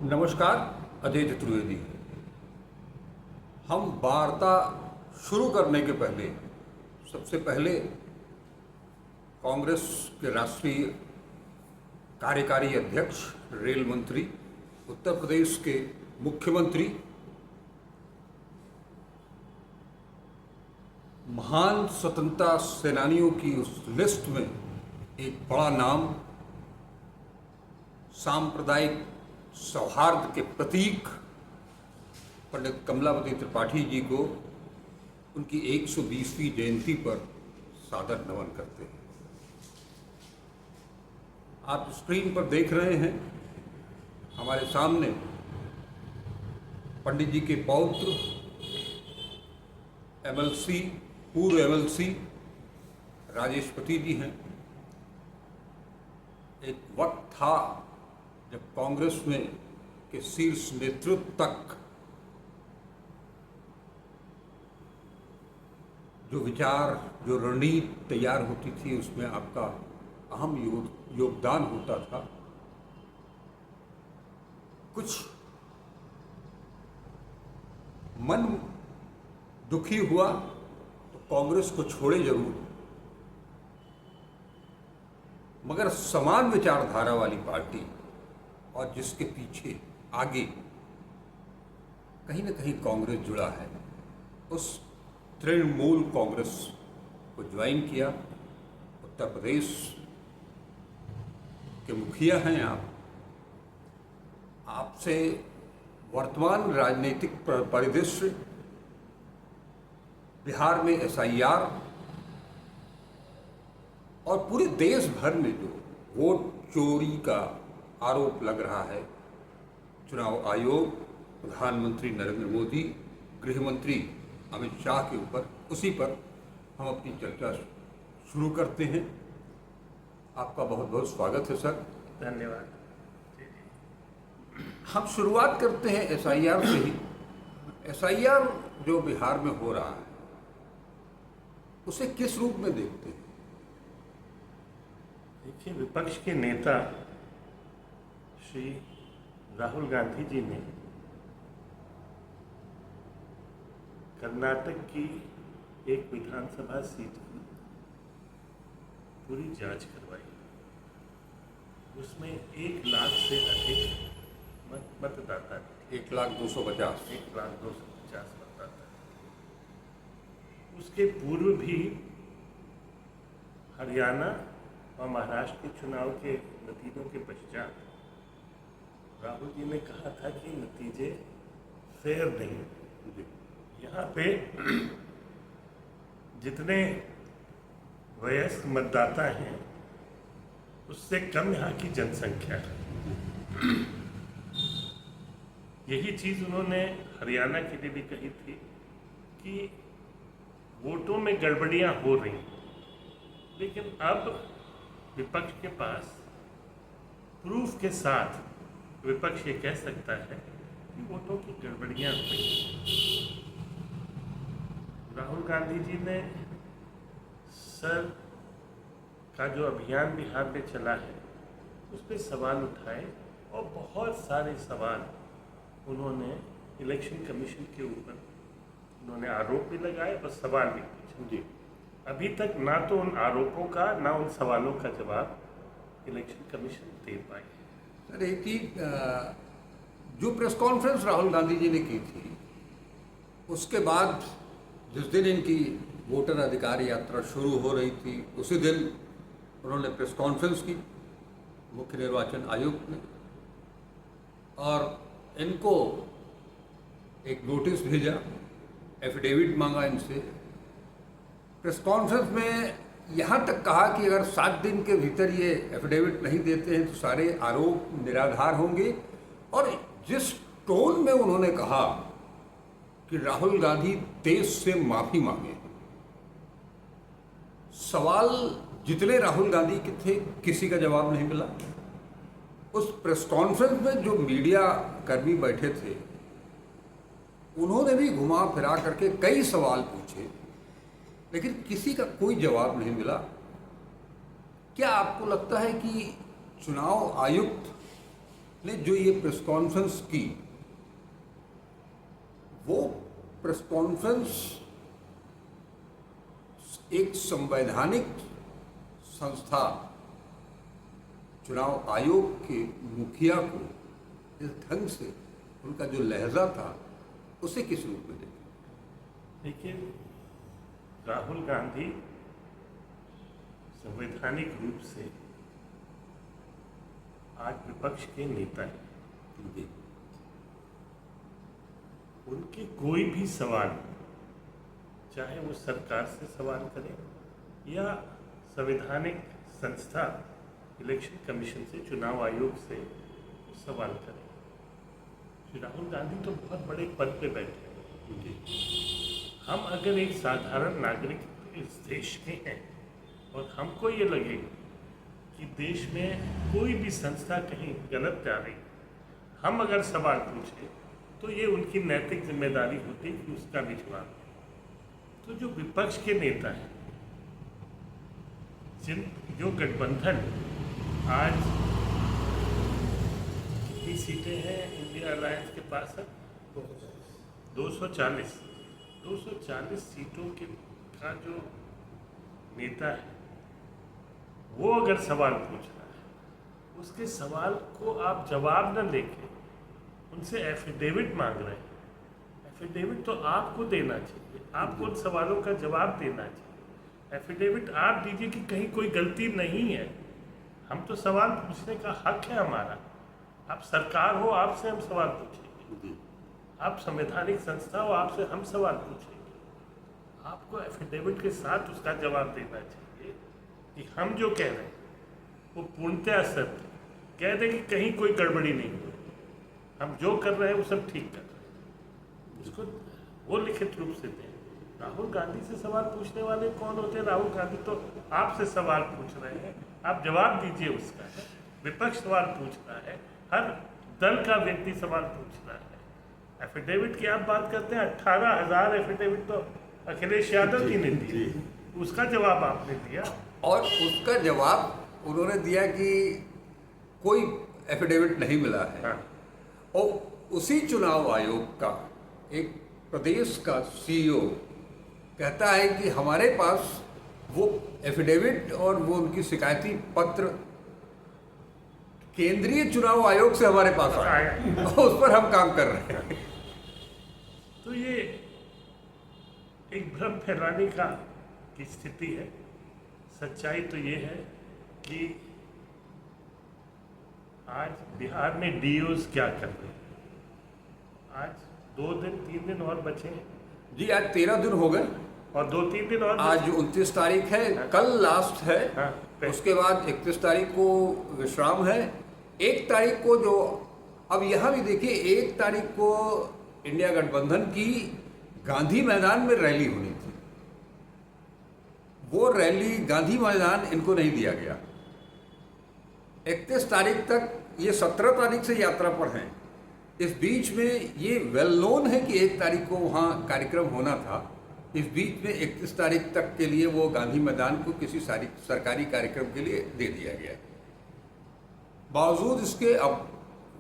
नमस्कार। अजय चतुर्वेदी। हम वार्ता शुरू करने के पहले सबसे पहले कांग्रेस के राष्ट्रीय कार्यकारी अध्यक्ष, रेल मंत्री, उत्तर प्रदेश के मुख्यमंत्री, महान स्वतंत्रता सेनानियों की उस लिस्ट में एक बड़ा नाम, सांप्रदायिक सौहार्द के प्रतीक पंडित कमलापति त्रिपाठी जी को उनकी 120वीं जयंती पर सादर नमन करते हैं। आप स्क्रीन पर देख रहे हैं हमारे सामने पंडित जी के पौत्र, एमएलसी, पूर्व एमएलसी राजेशपति जी हैं। एक वक्त था जब कांग्रेस में के शीर्ष नेतृत्व तक जो विचार, जो रणनीति तैयार होती थी, उसमें आपका अहम योगदान होता था। कुछ मन दुखी हुआ तो कांग्रेस को छोड़े जरूर, मगर समान विचारधारा वाली पार्टी और जिसके पीछे आगे कहीं न कहीं कांग्रेस जुड़ा है, उस तृणमूल कांग्रेस को ज्वाइन किया। उत्तर प्रदेश के मुखिया हैं आप। आपसे वर्तमान राजनीतिक परिदृश्य, बिहार में एसआईआर और पूरे देश भर में जो वोट चोरी का आरोप लग रहा है, चुनाव आयोग, प्रधानमंत्री नरेंद्र मोदी, गृह मंत्री अमित शाह के ऊपर, उसी पर हम अपनी चर्चा शुरू करते हैं। आपका बहुत बहुत स्वागत है सर। धन्यवाद। हम शुरुआत करते हैं एसआईआर से ही। एसआईआर जो बिहार में हो रहा है, उसे किस रूप में देखते हैं? देखिए, विपक्ष के नेता श्री राहुल गांधी जी ने कर्नाटक की एक विधानसभा सीट की पूरी जांच करवाई। उसमें 1 लाख से अधिक मतदाता थे। 1,250,000 मतदाता। उसके पूर्व भी हरियाणा और महाराष्ट्र के चुनाव के नतीजों के पश्चात राहुल जी ने कहा था कि नतीजे फेयर नहीं। यहाँ पे जितने वयस्क मतदाता हैं, उससे कम यहाँ की जनसंख्या है। यही चीज़ उन्होंने हरियाणा के लिए भी कही थी कि वोटों में गड़बड़ियाँ हो रही, लेकिन अब विपक्ष के पास प्रूफ के साथ विपक्ष ये कह सकता है कि वोटों की गड़बड़ियाँ हुई। राहुल गांधी जी ने सर का जो अभियान बिहार में चला है, उस पर सवाल उठाए और बहुत सारे सवाल उन्होंने इलेक्शन कमीशन के ऊपर उन्होंने आरोप भी लगाए और सवाल भी पूछे। जी, अभी तक ना तो उन आरोपों का ना उन सवालों का जवाब इलेक्शन कमीशन दे पाए। सर एक चीज, जो प्रेस कॉन्फ्रेंस राहुल गांधी जी ने की थी, उसके बाद जिस दिन इनकी वोटर अधिकार यात्रा शुरू हो रही थी, उसी दिन उन्होंने प्रेस कॉन्फ्रेंस की मुख्य निर्वाचन आयुक्त ने, और इनको एक नोटिस भेजा, एफिडेविट मांगा इनसे। प्रेस कॉन्फ्रेंस में यहाँ तक कहा कि अगर 7 दिन के भीतर ये एफिडेविट नहीं देते हैं तो सारे आरोप निराधार होंगे। और जिस टोन में उन्होंने कहा कि राहुल गांधी देश से माफी मांगे, सवाल जितने राहुल गांधी के थे, किसी का जवाब नहीं मिला। उस प्रेस कॉन्फ्रेंस में जो मीडिया कर्मी बैठे थे, उन्होंने भी घुमा फिरा करके कई सवाल पूछे, लेकिन किसी का कोई जवाब नहीं मिला। क्या आपको लगता है कि चुनाव आयुक्त ने जो ये प्रेस कॉन्फ्रेंस की, वो प्रेस कॉन्फ्रेंस एक संवैधानिक संस्था चुनाव आयोग के मुखिया को इस ढंग से उनका जो लहजा था उसे किस रूप में देखें? लेकिन राहुल गांधी संवैधानिक रूप से आज विपक्ष के नेता हैं। जी। उनके कोई भी सवाल, चाहे वो सरकार से सवाल करें या संवैधानिक संस्था इलेक्शन कमीशन से, चुनाव आयोग से सवाल करें, श्री राहुल गांधी तो बहुत बड़े पद पे बैठे हैं। जी। हम अगर एक साधारण नागरिक इस देश के हैं और हमको ये लगे कि देश में कोई भी संस्था कहीं गलत जा रही, हम अगर सवाल पूछें तो ये उनकी नैतिक जिम्मेदारी होती है कि उसका भी जवाब दें। तो जो विपक्ष के नेता हैं, जो गठबंधन आज कितनी सीटें हैं इंडिया अलायंस के पास है, 240 सीटों के का जो नेता है, वो अगर सवाल पूछ रहा है, उसके सवाल को आप जवाब न लेके उनसे एफिडेविट मांग रहे हैं। एफिडेविट तो आपको देना चाहिए, आपको उन सवालों का जवाब देना चाहिए। एफिडेविट आप दीजिए कि कहीं कोई गलती नहीं है। हम तो सवाल पूछने का हक है हमारा। आप सरकार हो, आपसे हम सवाल पूछेंगे। आप संवैधानिक संस्था हो, आपसे हम सवाल पूछेंगे। आपको एफिडेविट के साथ उसका जवाब देना चाहिए कि हम जो कह रहे हैं वो पूर्णतः सत्य, कह दें कि कहीं कोई गड़बड़ी नहीं हो, हम जो कर रहे हैं वो सब ठीक कर रहे हैं, उसको वो लिखित रूप से दें। राहुल गांधी से सवाल पूछने वाले कौन होते हैं? राहुल गांधी तो आपसे सवाल पूछ रहे हैं, आप जवाब दीजिए उसका। विपक्ष सवाल पूछ रहा है, हर दल का व्यक्ति सवाल पूछ रहा है। एफिडेविट की आप बात करते हैं, 18,000 एफिडेविट तो अखिलेश यादव जी ने दिए, उसका जवाब आपने दिया। और उसका जवाब उन्होंने दिया कि कोई एफिडेविट नहीं मिला है। हाँ। और उसी चुनाव आयोग का एक प्रदेश का सीईओ कहता है कि हमारे पास वो एफिडेविट और वो उनकी शिकायती पत्र केंद्रीय चुनाव आयोग से हमारे पास आया और उस पर हम काम कर रहे हैं। तो ये एक भ्रम फैलाने का की स्थिति है। सच्चाई तो ये है कि आज बिहार में डीओज क्या कर रहे हैं। आज 2 दिन 3 दिन और बचे हैं जी। आज 13 दिन हो गए और 2-3 दिन और आज 29 तारीख है, कल लास्ट है। हाँ, उसके बाद 31 तारीख को विश्राम है। 1 तारीख को जो, अब यहाँ भी देखिए, 1 तारीख को इंडिया गठबंधन की गांधी मैदान में रैली होनी थी। वो रैली गांधी मैदान इनको नहीं दिया गया। 31 तारीख तक, ये 17 तारीख से यात्रा पर हैं। इस बीच में ये वेल नोन है कि 1 तारीख को वहाँ कार्यक्रम होना था। इस बीच में 31 तारीख तक के लिए वो गांधी मैदान को किसी सरकारी कार्यक्रम के लिए दे दिया गया। बावजूद इसके अब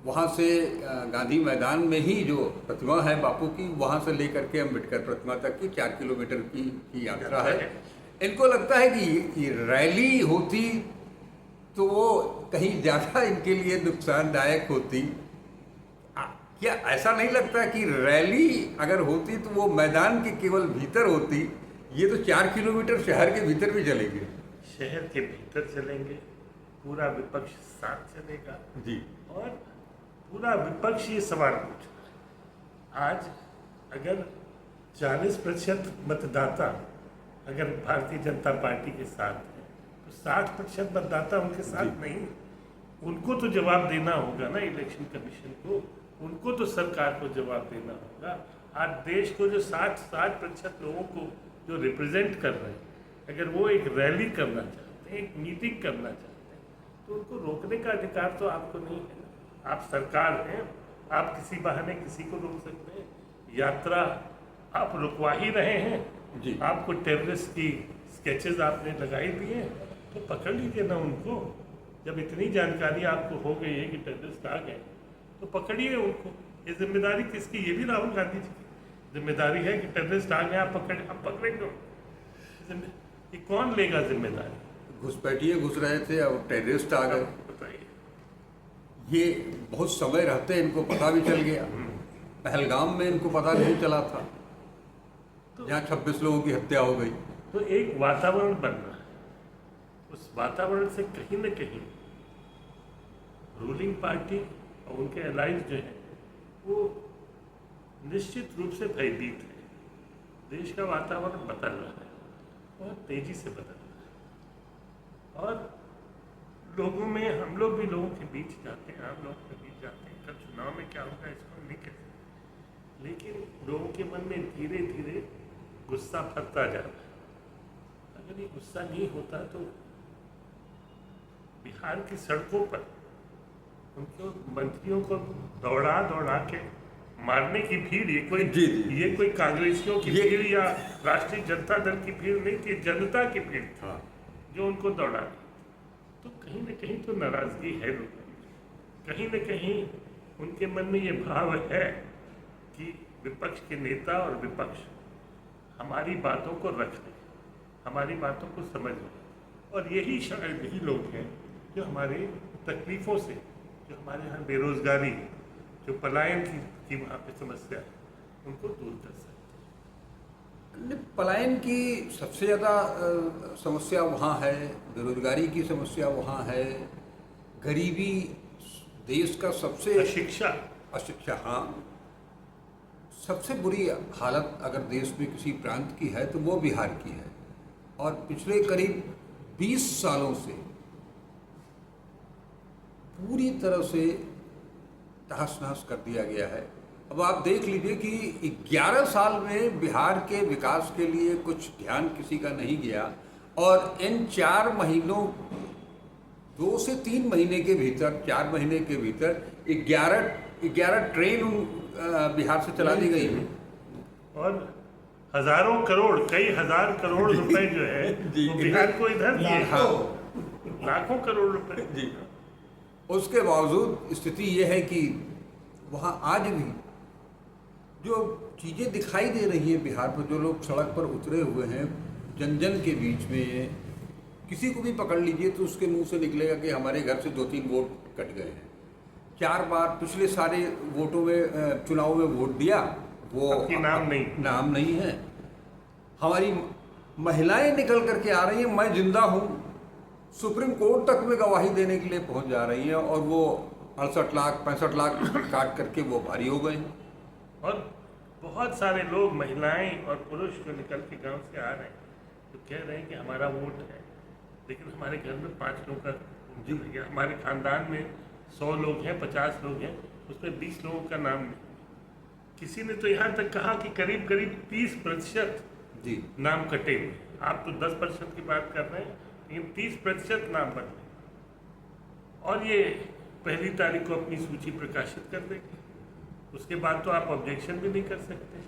वहाँ से गांधी मैदान में ही जो प्रतिमा है बापू की, वहाँ से लेकर के अम्बेडकर प्रतिमा तक की 4 किलोमीटर की यात्रा है। इनको लगता है कि रैली होती तो वो कहीं ज़्यादा इनके लिए नुकसानदायक होती। क्या ऐसा नहीं लगता कि रैली अगर होती तो वो मैदान के केवल भीतर होती? ये तो 4 किलोमीटर शहर के भीतर भी चलेंगे। शहर के भीतर चलेंगे, पूरा विपक्ष साथ चलेगा जी। और पूरा विपक्ष ये सवाल पूछ रहा है। आज अगर 40% मतदाता अगर भारतीय जनता पार्टी के साथ है तो 60% मतदाता उनके साथ नहीं। उनको तो जवाब देना होगा ना इलेक्शन कमीशन को, उनको तो सरकार को जवाब देना होगा। आज देश को जो 60% लोगों को जो रिप्रेजेंट कर रहे हैं, अगर वो एक रैली करना चाहते हैं, एक मीटिंग करना चाहते हैं, तो उनको रोकने का अधिकार तो आपको नहीं है। आप सरकार हैं, आप किसी बहाने किसी को रोक सकते हैं। यात्रा आप रुकवा ही रहे हैं जी। आपको टेररिस्ट की स्केचेस आपने लगाई दिए तो पकड़ लीजिए ना उनको। जब इतनी जानकारी आपको हो गई है कि टेररिस्ट आ गए तो पकड़िए उनको। ये जिम्मेदारी किसकी? ये भी राहुल गांधी जी की जिम्मेदारी है कि टेररिस्ट आ गए, आप पकड़ेंगे उनको। ये कौन लेगा जिम्मेदारी? घुसपैठिए घुस रहे थे और टेररिस्ट आ गए। बताइए। ये बहुत समय रहते इनको पता भी चल गया। पहलगाम में इनको पता नहीं चला था, तो जहाँ 26 लोगों की हत्या हो गई। तो एक वातावरण बन रहा है, उस वातावरण से कहीं न कहीं रूलिंग पार्टी और उनके अलाइज जो हैं वो निश्चित रूप से भयभीत है। देश का वातावरण बदल रहा है, बहुत तेजी से बदल रहा है, और लोगों में, हम लोग भी लोगों के बीच जाते हैं, आम लोगों के बीच जाते हैं। कल चुनाव में क्या होगा इसको हम नहीं कह सकते, लेकिन लोगों के मन में धीरे धीरे गुस्सा फटता जा रहा है। अगर ये गुस्सा नहीं होता तो बिहार की सड़कों पर उनको मंत्रियों को दौड़ा दौड़ा के मारने की भीड़, ये कोई कांग्रेसियों की भीड़ या राष्ट्रीय जनता दल की भीड़ नहीं थी, जनता की भीड़ थी जो उनको दौड़ा। तो कहीं न कहीं तो नाराजगी है लोगों में, कहीं न कहीं उनके मन में ये भाव है कि विपक्ष के नेता और विपक्ष हमारी बातों को रख लें, हमारी बातों को समझ लें। और यही शायद यही लोग हैं जो हमारे तकलीफ़ों से, जो हमारे यहाँ बेरोज़गारी, जो पलायन की वहाँ पे समस्या है, उनको दूर कर सकते हैं। पलायन की सबसे ज़्यादा समस्या वहाँ है, बेरोजगारी की समस्या वहाँ है, गरीबी देश का सबसे, अशिक्षा, हाँ, सबसे बुरी हालत अगर देश में किसी प्रांत की है तो वो बिहार की है। और पिछले करीब 20 सालों से पूरी तरह से तहस नहस कर दिया गया है। अब आप देख लीजिए कि 11 साल में बिहार के विकास के लिए कुछ ध्यान किसी का नहीं गया, और इन 4 महीनों, 2 से 3 महीने के भीतर, 4 महीने के भीतर 11 ट्रेन बिहार से चला दी गई है। और हजारों करोड़, कई हजार करोड़ रुपए जो है वो बिहार को इधर दिए, लाखों करोड़ रुपए जी। उसके बावजूद स्थिति यह है कि वहाँ आज भी जो चीज़ें दिखाई दे रही हैं बिहार पर, जो लोग सड़क पर उतरे हुए हैं जन जन के बीच में, किसी को भी पकड़ लीजिए तो उसके मुंह से निकलेगा कि हमारे घर से 2-3 वोट कट गए हैं। 4 बार पिछले सारे वोटों में, चुनाव में वोट दिया, वो नाम नहीं है। हमारी महिलाएं निकल करके आ रही हैं, मैं जिंदा हूँ, सुप्रीम कोर्ट तक में गवाही देने के लिए पहुंच जा रही हैं, और वो 68 लाख 65 लाख काट करके वो भारी हो गए। और बहुत सारे लोग, महिलाएं और पुरुष जो निकल के गांव से आ रहे हैं, जो कह रहे हैं कि हमारा वोट है, लेकिन हमारे घर में 5 लोग का जी भैया, हमारे खानदान में 100 लोग हैं, 50 लोग हैं, उसमें 20 लोगों का नाम नहीं। किसी ने तो यहाँ तक कहा कि करीब करीब 30% जी नाम कटे हुए। आप तो 10% की बात कर रहे हैं, लेकिन 30% नाम बदले, और ये 1 तारीख को अपनी सूची प्रकाशित कर देंगे। उसके बाद तो आप ऑब्जेक्शन भी नहीं कर सकते।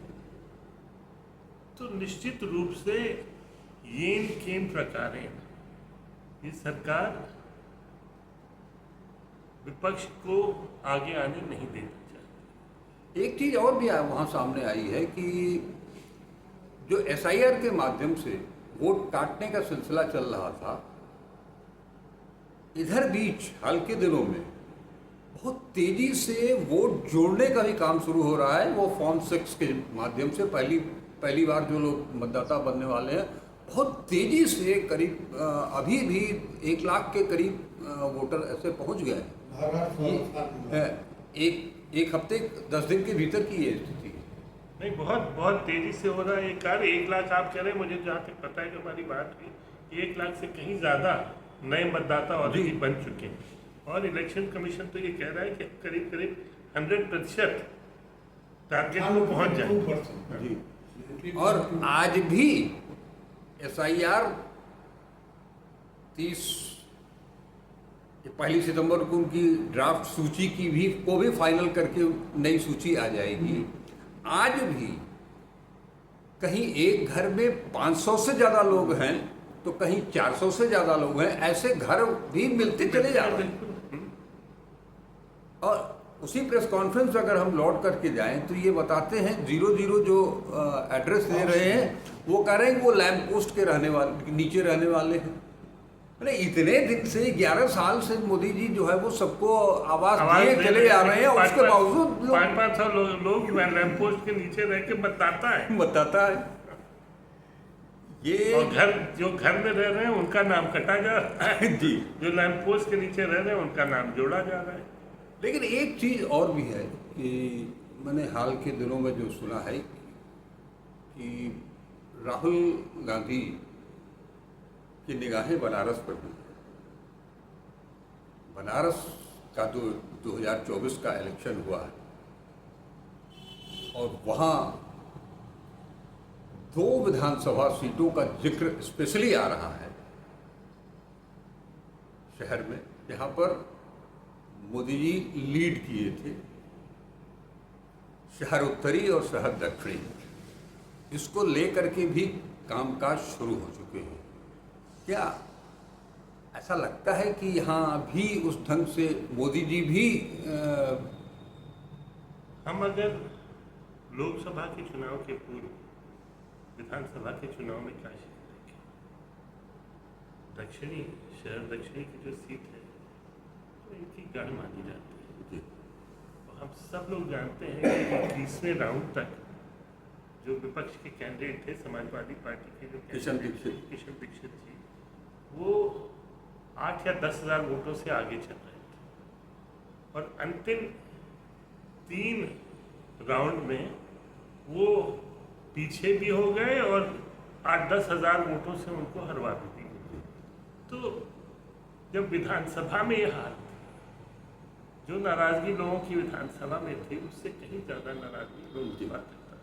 तो निश्चित रूप से येन केन प्रकारेण ये सरकार विपक्ष को आगे आने नहीं देना चाहती। एक चीज़ और भी वहाँ सामने आई है कि जो SIR के माध्यम से वोट काटने का सिलसिला चल रहा था, इधर बीच हाल के दिनों में बहुत तेजी से वोट जोड़ने का भी काम शुरू हो रहा है। वो फॉर्म 6 के माध्यम से पहली बार जो लोग मतदाता बनने वाले हैं, बहुत तेजी से करीब अभी भी 1 लाख के करीब वोटर ऐसे पहुंच गए हैं। एक हफ्ते 10 दिन के भीतर की ये स्थिति है। नहीं, बहुत तेजी से हो रहा है ये कार्य। 1 लाख आप कह रहे हैं, मुझे जहाँ तक पता है कि हमारी बात हुई, 1 लाख से कहीं ज़्यादा नए मतदाता ऑलरेडी बन चुके हैं। और इलेक्शन कमीशन तो ये कह रहा है कि करीब करीब 100% टारगेट को पहुँच जाए। और आज भी SIR 30 1 सितंबर को उनकी ड्राफ्ट सूची को भी फाइनल करके नई सूची आ जाएगी। आज भी कहीं एक घर में 500 से ज़्यादा लोग हैं तो कहीं 400 से ज़्यादा लोग हैं, ऐसे घर भी मिलते चले जा रहे हैं। और उसी प्रेस कॉन्फ्रेंस अगर हम लौट करके जाएं तो ये बताते हैं 00 जो एड्रेस दे रहे हैं वो कह रहे हैं कि वो लैंप पोस्ट के रहने वाले, नीचे रहने वाले हैं। अरे इतने दिन से 11 साल से मोदी जी जो है वो सबको आवाज दिए चले आ रहे हैं, उसके बावजूद 500 लोग लैंप पोस्ट के नीचे रह के बताता है ये। और जो घर में रह रहे हैं उनका नाम कटा जा रहा है जी, जो लैंप पोस्ट के नीचे रह रहे हैं उनका नाम जोड़ा जा रहा है। लेकिन एक चीज और भी है कि मैंने हाल के दिनों में जो सुना है कि राहुल गांधी की निगाहें बनारस पर भी है। बनारस का जो 2024 का इलेक्शन हुआ है और वहाँ 2 विधानसभा सीटों का जिक्र स्पेशली आ रहा है शहर में, जहाँ पर मोदी जी लीड किए थे, शहर उत्तरी और शहर दक्षिणी। इसको लेकर के भी कामकाज शुरू हो चुके हैं। क्या ऐसा लगता है कि यहाँ भी उस ढंग से मोदी जी भी हम अगर लोकसभा के चुनाव के पूर्व विधानसभा के चुनाव में काशी देखें, शहर दक्षिणी की जो सीट है तो इनकी गढ़ मानी जाती है। और हम सब लोग जानते हैं कि 21वें राउंड तक जो विपक्ष के कैंडिडेट थे, समाजवादी पार्टी के जो किशन दीक्षित जी, वो 8 या 10 हज़ार वोटों से आगे चल रहे थे और अंतिम 3 राउंड में वो पीछे भी हो गए और 8-10 हज़ार वोटों से उनको हरवा भी दी। तो जब विधानसभा में ये हाल थी, जो नाराजगी लोगों की विधानसभा में थी उससे कहीं ज़्यादा नाराजगी लोगों की बात करता है।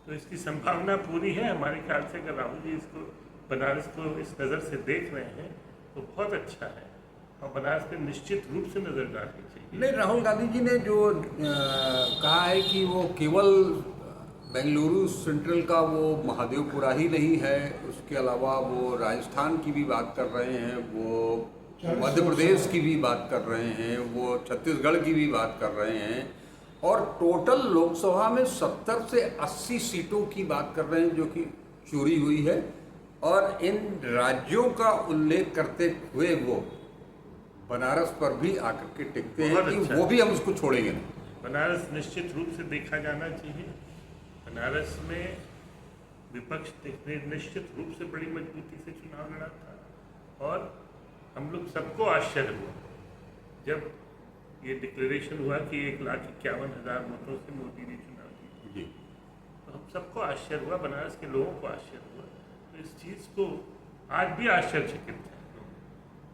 तो इसकी संभावना पूरी है हमारे ख्याल से। अगर राहुल जी इसको बनारस को इस नज़र से देख रहे हैं तो बहुत अच्छा है और बनारस पे निश्चित रूप से नज़र डालनी चाहिए। नहीं, राहुल गांधी जी ने जो कहा है कि वो केवल बेंगलुरु सेंट्रल का वो महादेवपुरा ही नहीं है, उसके अलावा वो राजस्थान की भी बात कर रहे हैं, वो मध्य प्रदेश की भी बात कर रहे हैं, वो छत्तीसगढ़ की भी बात कर रहे हैं और टोटल लोकसभा में 70 से 80 सीटों की बात कर रहे हैं जो कि चोरी हुई है। और इन राज्यों का उल्लेख करते हुए वो बनारस पर भी आकर के टिकते हैं कि अच्छा, वो भी हम उसको छोड़ेंगे नहीं। बनारस निश्चित रूप से देखा जाना चाहिए। बनारस में विपक्ष ने निश्चित रूप से बड़ी मजबूती से चुनाव लड़ा था और हम लोग सबको आश्चर्य हुआ जब ये डिक्लेरेशन हुआ कि 1,51,000 वोटों से मोदी ने चुनाव जीता। तो हम सबको आश्चर्य हुआ, बनारस के लोगों को आश्चर्य हुआ। तो इस चीज़ को आज भी आश्चर्यचकित है लोग।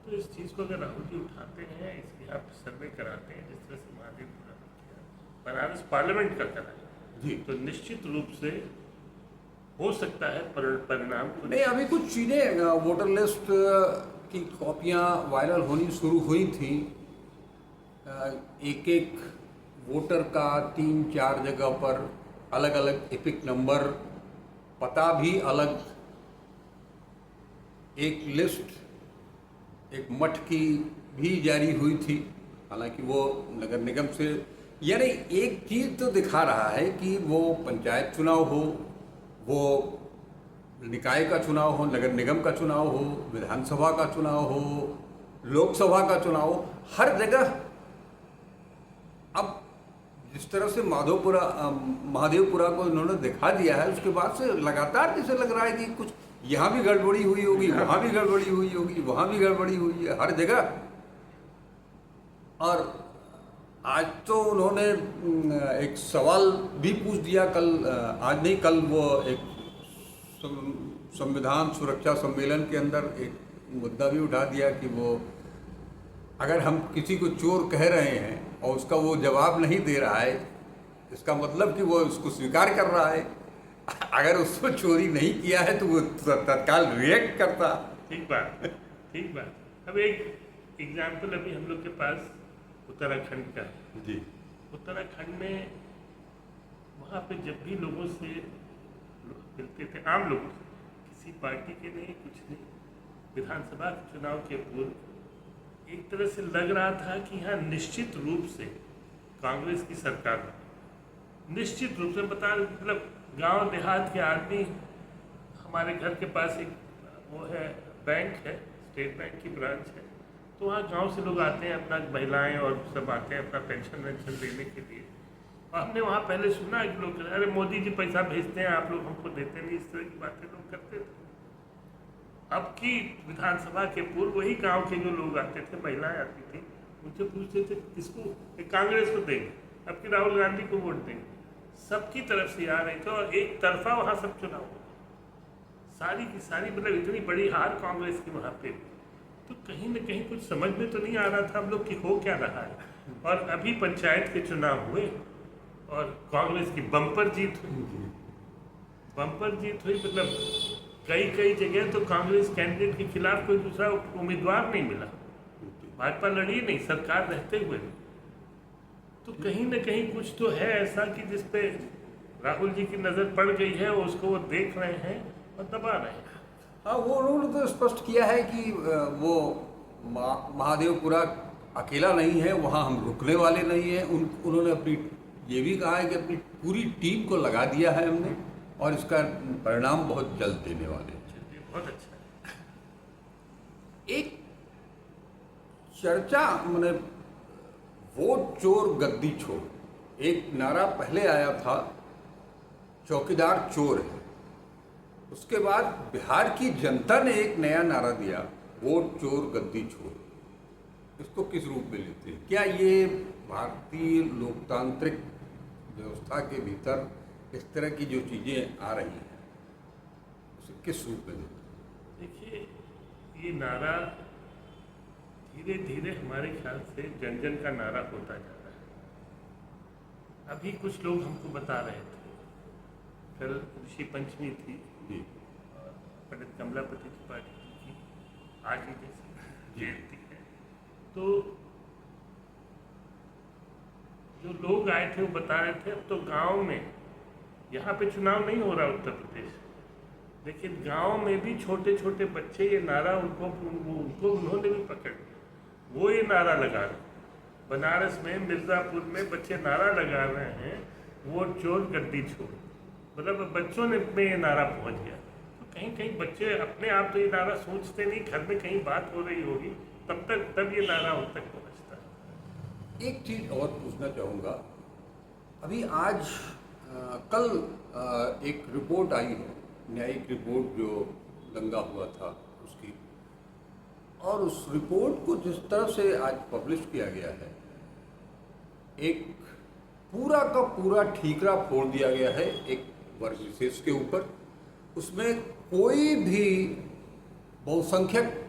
तो इस चीज़ को अगर राहुल जी उठाते हैं, इसकी आप सर्वे कराते हैं जिस तरह से महादेवपुरा में किया, बनारस पार्लियामेंट का कराए जी, तो निश्चित रूप से हो सकता है परिणाम को। नहीं, अभी कुछ चीज़ें वोटर लिस्ट की कॉपियां वायरल होनी शुरू हुई थी। एक एक वोटर का 3-4 जगह पर अलग अलग एपिक नंबर, पता भी अलग, एक लिस्ट एक मठ की भी जारी हुई थी, हालांकि वो नगर निगम से। यानी एक चीज़ तो दिखा रहा है कि वो पंचायत चुनाव हो, वो निकाय का चुनाव हो, नगर निगम का चुनाव हो, विधानसभा का चुनाव हो, लोकसभा का चुनाव हो, हर जगह अब जिस तरह से महादेवपुरा को इन्होंने दिखा दिया है, उसके बाद से लगातार जैसे लग रहा है कि कुछ यहाँ भी गड़बड़ी हुई होगी, वहाँ भी गड़बड़ी हुई होगी, वहाँ भी गड़बड़ी हुई है, हर जगह। और आज तो उन्होंने एक सवाल भी पूछ दिया, कल आज नहीं कल वो एक संविधान सुरक्षा सम्मेलन के अंदर एक मुद्दा भी उठा दिया कि वो अगर हम किसी को चोर कह रहे हैं और उसका वो जवाब नहीं दे रहा है, इसका मतलब कि वो उसको स्वीकार कर रहा है। अगर उसको चोरी नहीं किया है तो वो तत्काल रिएक्ट करता। ठीक बात। अब एक एग्जाम्पल अभी हम लोग के पास उत्तराखंड का है जी। उत्तराखंड में वहाँ पे जब भी लोगों से मिलते थे, आम लोगों से, किसी पार्टी के नहीं, कुछ नहीं, विधानसभा के चुनाव के पूर्व एक तरह से लग रहा था कि यहाँ निश्चित रूप से कांग्रेस की सरकार में निश्चित रूप से बता, मतलब गांव देहात के आदमी, हमारे घर के पास एक वो है बैंक है, स्टेट बैंक की ब्रांच है, तो वहाँ गांव से लोग आते हैं, अपना महिलाएं और सब आते हैं अपना पेंशन वेंशन लेने के लिए। और हमने वहाँ पहले सुना है कि लोग कह रहे, अरे मोदी जी पैसा भेजते हैं, आप लोग हमको देते नहीं, इस तरह की बातें लोग करते थे। अब की विधानसभा के पूर्व वही गांव के जो लोग आते थे, महिलाएं आती थी, उनसे पूछते थे किसको, कांग्रेस को देंगे, अब की राहुल गांधी को वोट देंगे। सबकी तरफ से आ रहे थे और एक तरफा वहाँ सब चुनाव हो, सारी की सारी, मतलब इतनी बड़ी हार कांग्रेस की वहाँ पे। तो कहीं ना कहीं कुछ समझ में तो नहीं आ रहा था हम लोग कि हो क्या रहा है। और अभी पंचायत के चुनाव हुए और कांग्रेस की बम्पर जीत हुई, बम्पर जीत हुई, मतलब कई कई जगह तो कांग्रेस कैंडिडेट के खिलाफ कोई दूसरा उम्मीदवार नहीं मिला, भाजपा लड़ी नहीं सरकार रहते हुए। तो कहीं ना कहीं कुछ तो है ऐसा कि जिसपे राहुल जी की नज़र पड़ गई है, उसको वो देख रहे हैं और दबा रहे हैं। हाँ, वो उन्होंने तो स्पष्ट किया है कि वो महादेवपुरा अकेला नहीं है, वहाँ हम रुकने वाले नहीं हैं। उन्होंने अपनी ये भी कहा है कि अपनी पूरी टीम को लगा दिया है हमने, और इसका परिणाम बहुत जल्द देने वाले हैं। बहुत अच्छा है। एक चर्चा, मैंने वोट चोर गद्दी छोड़, एक नारा पहले आया था, चौकीदार चोर है। उसके बाद बिहार की जनता ने एक नया नारा दिया, वोट चोर गद्दी छोड़। इसको किस रूप में लेते हैं? क्या ये भारतीय लोकतांत्रिक व्यवस्था के भीतर इस तरह की जो चीज़ें आ रही हैं, उसे किस रूप में लेते हैं? देखिए, ये नारा धीरे धीरे हमारे ख्याल से जन जन का नारा होता जा रहा है। अभी कुछ लोग हमको बता रहे थे, कल ऋषि पंचमी थी जी, पंडित कमलापति त्रिपाठी जी की आज ही जैसे जयंती है, तो जो लोग आए थे वो बता रहे थे, अब तो गांव में, यहाँ पे चुनाव नहीं हो रहा उत्तर प्रदेश, लेकिन गांव में भी छोटे छोटे बच्चे ये नारा उनको उन्होंने भी पकड़, वो ये नारा लगा रहे। बनारस में, मिर्ज़ापुर में बच्चे नारा लगा रहे हैं, वोट चोर गद्दी छोड़, मतलब बच्चों ने में ये नारा पहुंच गया। तो कहीं कहीं बच्चे अपने आप तो ये नारा सोचते नहीं, घर में कहीं बात हो रही होगी तब ये नारा उन तक पहुंचता है। एक चीज़ और पूछना चाहूँगा, अभी आज कल एक रिपोर्ट आई है, न्यायिक रिपोर्ट जो दंगा हुआ था उसकी, और उस रिपोर्ट को जिस तरह से आज पब्लिश किया गया है, एक पूरा का पूरा ठीकरा फोड़ दिया गया है एक वर्ग विशेष के ऊपर। उसमें कोई भी बहुसंख्यक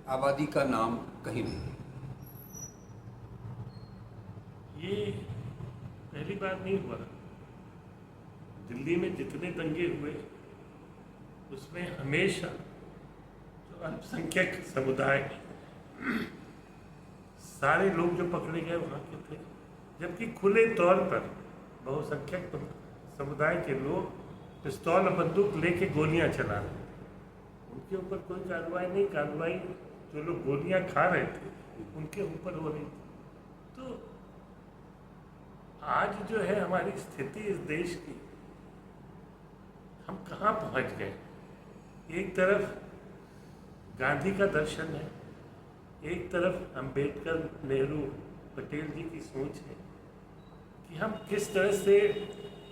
आबादी का नाम कहीं नहीं है। ये पहली बार नहीं हुआ। दिल्ली में जितने दंगे हुए उसमें हमेशा जो अल्पसंख्यक समुदाय, सारे लोग जो पकड़े गए वहाँ के थे, जबकि खुले तौर पर बहुसंख्यक समुदाय के लोग पिस्तौल और बंदूक लेके गोलियां चला रहे थे। उनके ऊपर कोई कार्रवाई नहीं, कार्रवाई जो लोग गोलियां खा रहे थे उनके ऊपर हो रही थी। तो आज जो है हमारी स्थिति इस देश की, हम कहाँ पहुँच गए। एक तरफ गांधी का दर्शन है, एक तरफ अंबेडकर, नेहरू, पटेल जी की सोच है कि हम किस तरह से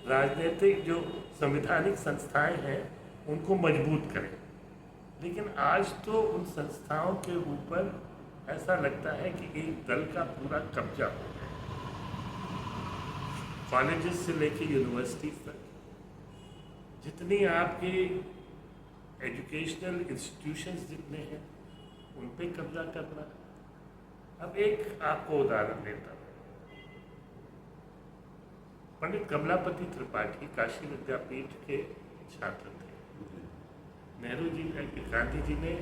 राजनीतिक जो संवैधानिक संस्थाएं हैं उनको मजबूत करें। लेकिन आज तो उन संस्थाओं के ऊपर ऐसा लगता है कि एक दल का पूरा कब्जा हो गया। कॉलेजेस से लेके यूनिवर्सिटीज तक जितनी आपके एजुकेशनल इंस्टीट्यूशंस जितने हैं उन पे कब्जा करना। अब एक आपको उदाहरण देता हूँ। पंडित कमलापति त्रिपाठी काशी विद्यापीठ के छात्र थे। नेहरू जी ने, गांधी जी ने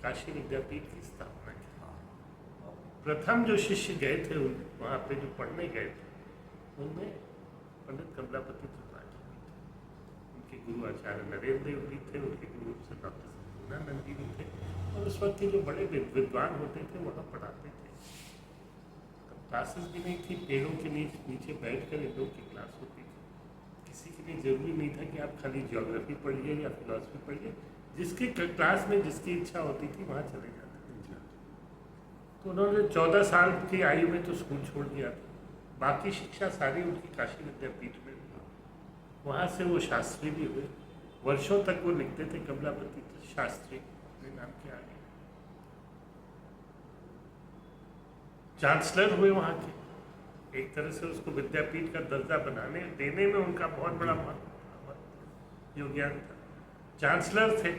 काशी विद्यापीठ की स्थापना की। प्रथम जो शिष्य गए थे वहाँ पे जो पढ़ने गए थे उनमें पंडित कमलापति त्रिपाठी भी थे। उनके गुरु आचार्य नरेंद्र देव भी थे, उनके गुरु से डॉक्टर संपूर्णानंद जी भी थे, और उस वक्त के जो बड़े विद्वान होते थे वहाँ पढ़ाते थे। क्लासेस भी नहीं थी, पेड़ों के नीचे बैठ कर इन लोग की क्लास होती थी। किसी के लिए ज़रूरी नहीं था कि आप खाली ज्योग्राफी पढ़िए या फिलॉसफी पढ़िए, जिसकी क्लास में जिसकी इच्छा होती थी वहाँ चले जाते थे। तो उन्होंने 14 साल की आयु में तो स्कूल छोड़ दिया था, बाकी शिक्षा सारी उनकी काशी विद्यापीठ में हुई। वहाँ से वो शास्त्री भी हुए, वर्षों तक वो लिखते थे कमलापति शास्त्री अपने नाम के आगे। चांसलर हुए वहाँ के, एक तरह से उसको विद्यापीठ का दर्जा देने में उनका बहुत बड़ा योगदान था। चांसलर थे,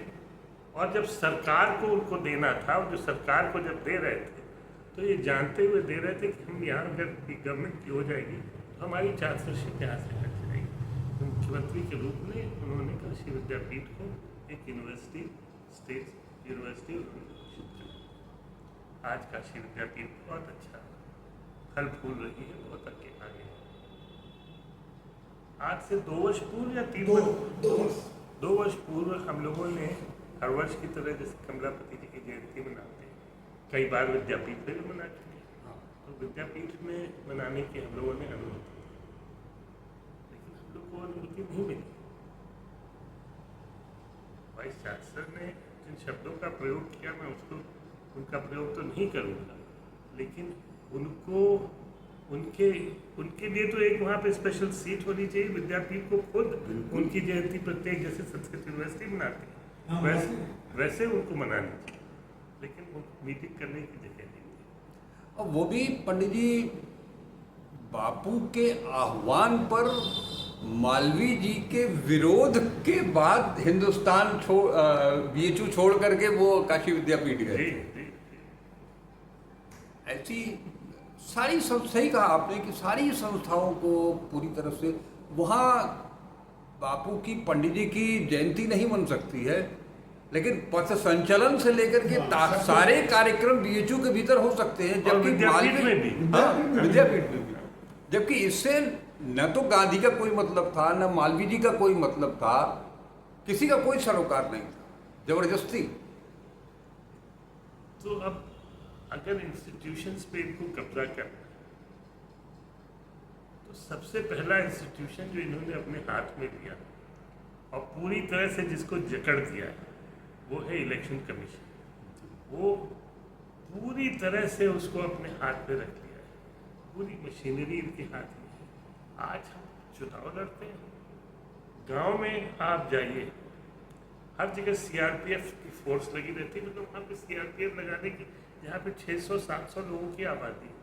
और जब सरकार को उनको देना था, और जो सरकार को जब दे रहे थे तो ये जानते हुए दे रहे थे कि हम यहाँ अगर गवर्नमेंट की हो जाएगी तो हमारी चांसलरशिप यहाँ से कट जाएगी। तो मुख्यमंत्री के रूप में उन्होंने काशी विद्यापीठ को एक यूनिवर्सिटी, स्टेट यूनिवर्सिटी घोषित किया। आज काशी विद्यापीठ बहुत अच्छा फल फूल रही है, बहुत आगे। आज से 2 वर्ष पूर्व या 3 वर्ष 2 वर्ष पूर्व हम लोगों ने हर वर्ष की तरह जैसे कमलापति जी की जयंती मनाते हैं, कई बार विद्यापीठ में भी मना चुके हैं। तो विद्यापीठ में मनाने की हम लोगों ने अनुमति दी, लेकिन हम लोग को अनुमति नहीं मिली। वाइस चांसलर ने जिन शब्दों का प्रयोग किया, मैं उनका प्रयोग तो नहीं करूँगा, लेकिन उनके लिए तो एक वहाँ पे स्पेशल सीट होनी चाहिए। विद्यापीठ को खुद उनकी जयंती प्रत्येक जैसे संस्कृत यूनिवर्सिटी मनाती है वैसे उनको मनानी चाहिए, लेकिन वो मीटिंग करने की जगह नहीं थी। और वो भी पंडित जी बापू के आह्वान पर मालवीय जी के विरोध के बाद हिंदुस्तान बीएचयू छोड़ करके वो काशी विद्यापीठ गए। ऐसी सारी सही कहा आपने कि सारी संस्थाओं को पूरी तरह से वहाँ बापू की पंडित जी की जयंती नहीं बन सकती है, लेकिन पथ संचलन से लेकर के सारे कार्यक्रम बीएचयू के भीतर हो सकते हैं, जबकि विद्यापीठ में भी, विद्यापीठ में भी, जबकि इससे न तो गांधी का कोई मतलब था, न मालवीय जी का कोई मतलब था, किसी का कोई सरोकार नहीं था, जबरदस्ती। तो अब अगर इंस्टीट्यूशंस पे इनको कब्जा करना है, तो सबसे पहला इंस्टीट्यूशन जो इन्होंने अपने हाथ में लिया और पूरी तरह से जिसको जकड़ दिया है, वो है इलेक्शन कमीशन। वो पूरी तरह से उसको अपने हाथ में रख लिया है, पूरी मशीनरी इनके हाथ में है। आज हम चुनाव लड़ते हैं, गांव में आप जाइए, हर जगह सीआरपीएफ की फोर्स लगी रहती है, मतलब वहाँ पे सीआरपीएफ लगाने की, जहाँ पे 600-700 लोगों की आबादी है,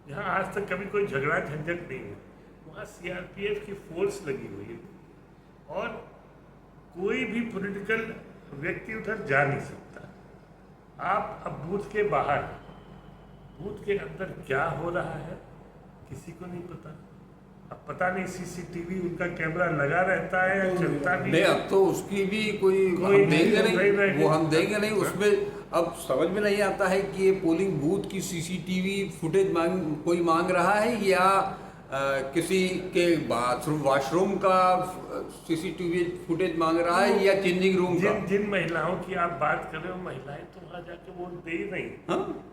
जहाँ आज तक कभी कोई झगड़ा झंझट नहीं है, वहाँ सीआरपीएफ की फोर्स लगी हुई है, और कोई भी पॉलिटिकल व्यक्ति उधर जा नहीं सकता। आप अब बूथ के बाहर, बूथ के अंदर क्या हो रहा है किसी को नहीं पता। अब पता नहीं सीसीटीवी उनका कैमरा लगा रहता है या चलता भी नहीं, अब तो उसकी भी कोई हम देंगे नहीं, वो हम देंगे नहीं। उसमें अब समझ में नहीं आता है कि ये पोलिंग बूथ की सीसीटीवी फुटेज कोई मांग रहा है या किसी के वॉशरूम का सीसीटीवी फुटेज मांग रहा है या चेंजिंग रूम का। जिन महिलाओं की आप बात कर रहे हो, महिलाएं तो वहाँ जाके वोट दे ही नहीं।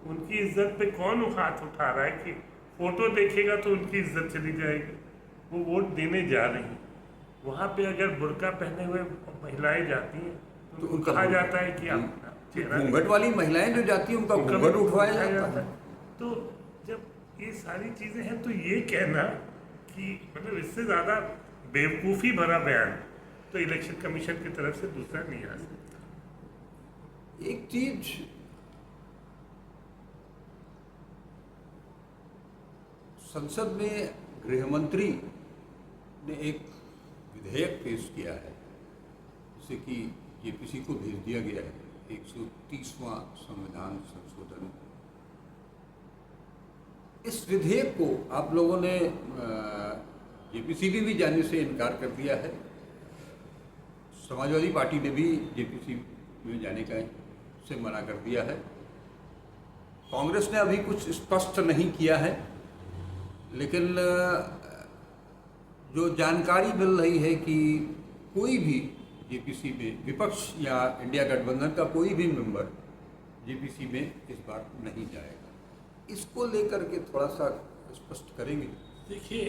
उनकी इज्जत पे कौन हाथ उठा रहा है कि फोटो देखेगा तो उनकी इज्जत चली जाएगी। वो वोट देने जा रही हैं, वहाँ पे अगर बुर्का पहने हुए महिलाएं जाती हैं तो उनको कहा जाता है कि आप घूंघट वाली महिलाएं जो जाती हैं उनका घूंघट उठवाया जाता है। तो जब ये सारी चीजें हैं, तो ये कहना कि मतलब इससे ज्यादा बेवकूफ़ी भरा बयान तो इलेक्शन कमीशन की तरफ से दूसरा नहीं आ सकता। एक चीज संसद में गृहमंत्री ने एक विधेयक पेश किया है, जिसे कि जेपीसी को भेज दिया गया है, 130वां संविधान संशोधन। इस विधेयक को आप लोगों ने जेपीसी भी जाने से इनकार कर दिया है, समाजवादी पार्टी ने भी जेपीसी में जाने का से मना कर दिया है। कांग्रेस ने अभी कुछ स्पष्ट नहीं किया है, लेकिन जो जानकारी मिल रही है कि कोई भी जेपीसी में, विपक्ष या इंडिया गठबंधन का कोई भी मेंबर जेपीसी में इस बार नहीं जाएगा। इसको लेकर के थोड़ा सा स्पष्ट करेंगे? देखिए,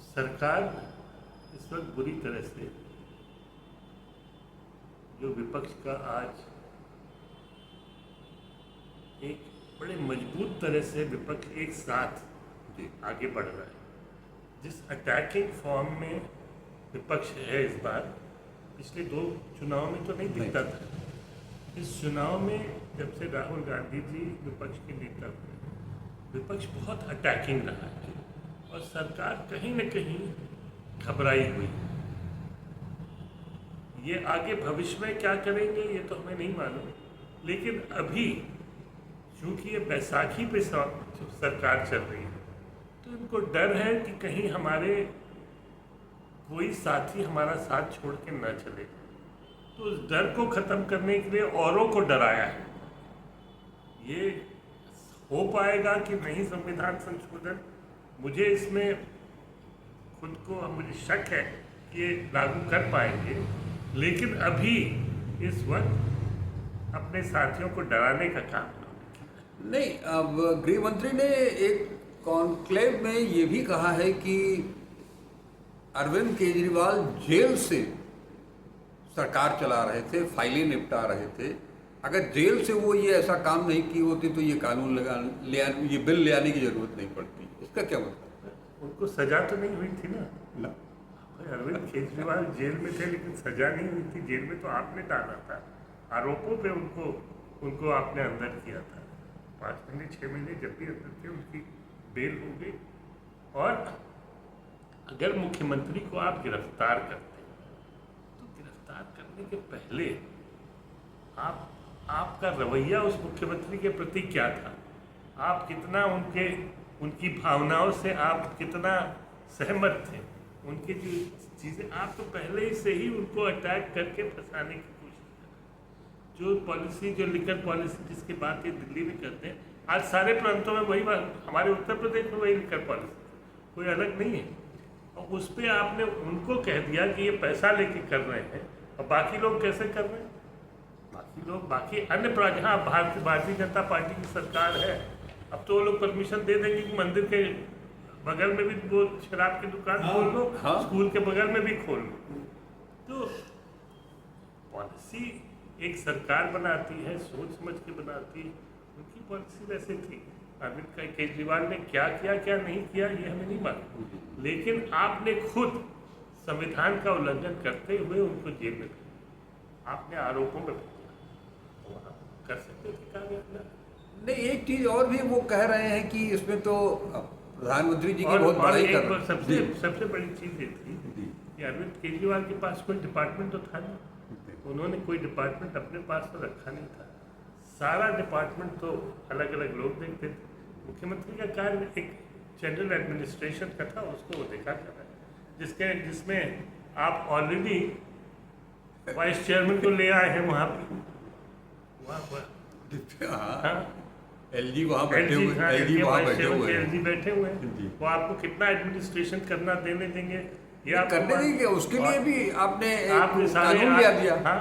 सरकार इस वक्त बुरी तरह से, जो विपक्ष का आज एक बड़े मजबूत तरह से विपक्ष एक साथ जी। आगे बढ़ रहा है, जिस अटैकिंग फॉर्म में विपक्ष है इस बार, पिछले 2 चुनाव में तो नहीं दिखता था। इस चुनाव में जब से राहुल गांधी जी विपक्ष के नेता हुए, विपक्ष बहुत अटैकिंग रहा है और सरकार कहीं न कहीं घबराई हुई है। ये आगे भविष्य में क्या करेंगे ये तो हमें नहीं मालूम, लेकिन अभी चूंकि ये बैसाखी पे सरकार चल रही है, तो इनको डर है कि कहीं हमारे कोई साथी हमारा साथ छोड़ के न चले। तो उस डर को ख़त्म करने के लिए औरों को डराया है। ये हो पाएगा कि नहीं संविधान संशोधन, मुझे इसमें खुद को मुझे शक है कि ये लागू कर पाएंगे, लेकिन अभी इस वक्त अपने साथियों को डराने का काम नहीं। अब गृह मंत्री ने एक कॉन्क्लेव में ये भी कहा है कि अरविंद केजरीवाल जेल से सरकार चला रहे थे, फाइलें निपटा रहे थे। अगर जेल से वो ये ऐसा काम नहीं किए होते तो ये कानून ये बिल ले आने की जरूरत नहीं पड़ती। इसका क्या मतलब है? उनको सजा तो नहीं हुई थी ना। अरविंद केजरीवाल जेल में थे लेकिन सजा नहीं हुई थी। जेल में तो आपने डाला था, आरोपों पे उनको आपने अंदर किया था। 5 महीने 6 महीने जब भी अंदर थे उनकी बेल हो गई। और अगर मुख्यमंत्री को आप गिरफ्तार करते तो गिरफ्तार करने के पहले आपका रवैया उस मुख्यमंत्री के प्रति क्या था? आप कितना उनकी भावनाओं से आप कितना सहमत थे? उनकी जो चीज़ें, आप तो पहले से ही उनको अटैक करके फंसाने की कोशिश कर, जो पॉलिसी, जो लिकर पॉलिसी जिसकी बात ये दिल्ली में करते हैं, आज सारे प्रांतों में वही बात, हमारे उत्तर प्रदेश में वही लिकर पॉलिसी, कोई अलग नहीं है। और उस पर आपने उनको कह दिया कि ये पैसा लेके कर रहे हैं, और बाकी लोग कैसे कर रहे हैं? बाकी अन्य जहाँ भारतीय जनता पार्टी की सरकार है, अब तो वो लोग परमिशन दे देंगे कि मंदिर के बगल में भी वो शराब की दुकान खोल लो, स्कूल के बगल में भी खोल लो। तो पॉलिसी एक सरकार बनाती है, सोच समझ के बनाती है। उनकी पॉलिसी वैसे थी। अरविंद केजरीवाल ने क्या किया क्या नहीं किया ये हमें नहीं मालूम, लेकिन आपने खुद संविधान का उल्लंघन करते हुए उनको जेल में भेजा, आपने आरोपों में भेजा। तो आप कर सकते थे कार्य अपना। नहीं, एक चीज और भी वो कह रहे हैं कि इसमें तो प्रधानमंत्री जी की बहुत बड़ाई कर रहे हैं। सबसे बड़ी चीज ये थी कि अरविंद केजरीवाल के पास कोई डिपार्टमेंट तो था नहीं, उन्होंने कोई डिपार्टमेंट अपने पास तो रखा नहीं था। सारा डिपार्टमेंट तो अलग अलग लोग देखते थे। मुख्यमंत्री का कार्य एक जनरल एडमिनिस्ट्रेशन का था, उसको वो देखा कर रहा है, जिसमें आप ऑलरेडी वाइस चेयरमैन को ले आए हैं वहाँ पे। एलजी वहाँ बैठे हुए हैं, एलजी बैठे हुए हैं, वो आपको कितना एडमिनिस्ट्रेशन करना देने देंगे ये आप करने देंगे? उसके लिए भी आपने कानून दिया। हाँ,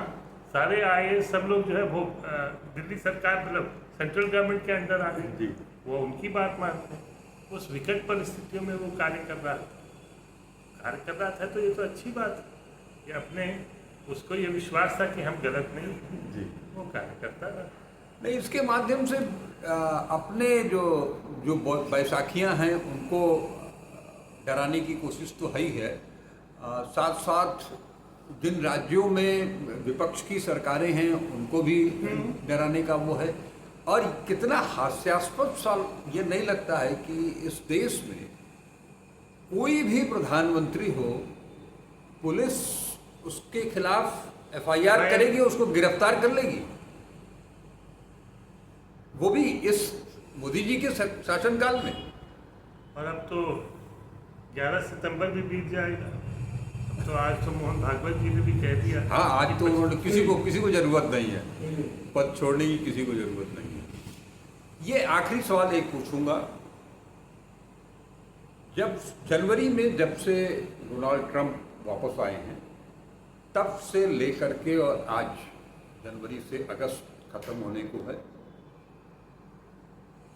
सारे IAS सब लोग जो है वो दिल्ली सरकार मतलब सेंट्रल गवर्नमेंट के अंडर आ गए, वो उनकी बात मानते हैं। उस विकट परिस्थितियों में वो कार्य कर रहा था, तो ये तो अच्छी बात है कि अपने उसको ये विश्वास था कि हम गलत नहीं, वो कार्य करता रहा। नहीं, इसके माध्यम से अपने जो बैसाखियाँ हैं उनको डराने की कोशिश तो है ही है। साथ साथ जिन राज्यों में विपक्ष की सरकारें हैं उनको भी डराने का वो है। और कितना हास्यास्पद सा ये नहीं लगता है कि इस देश में कोई भी प्रधानमंत्री हो, पुलिस उसके खिलाफ FIR करेगी, उसको गिरफ्तार कर लेगी, वो भी इस मोदी जी के शासनकाल में। और अब तो 11 सितंबर भी बीत जाएगा। तो आज तो मोहन भागवत जी ने भी कह दिया। हाँ, आज तो उन्होंने किसी को जरूरत नहीं है, पद छोड़ने की किसी को जरूरत नहीं है। ये आखिरी सवाल एक पूछूंगा, जब जनवरी में जब से डोनाल्ड ट्रंप वापस आए हैं तब से लेकर के और आज जनवरी से अगस्त खत्म होने को है,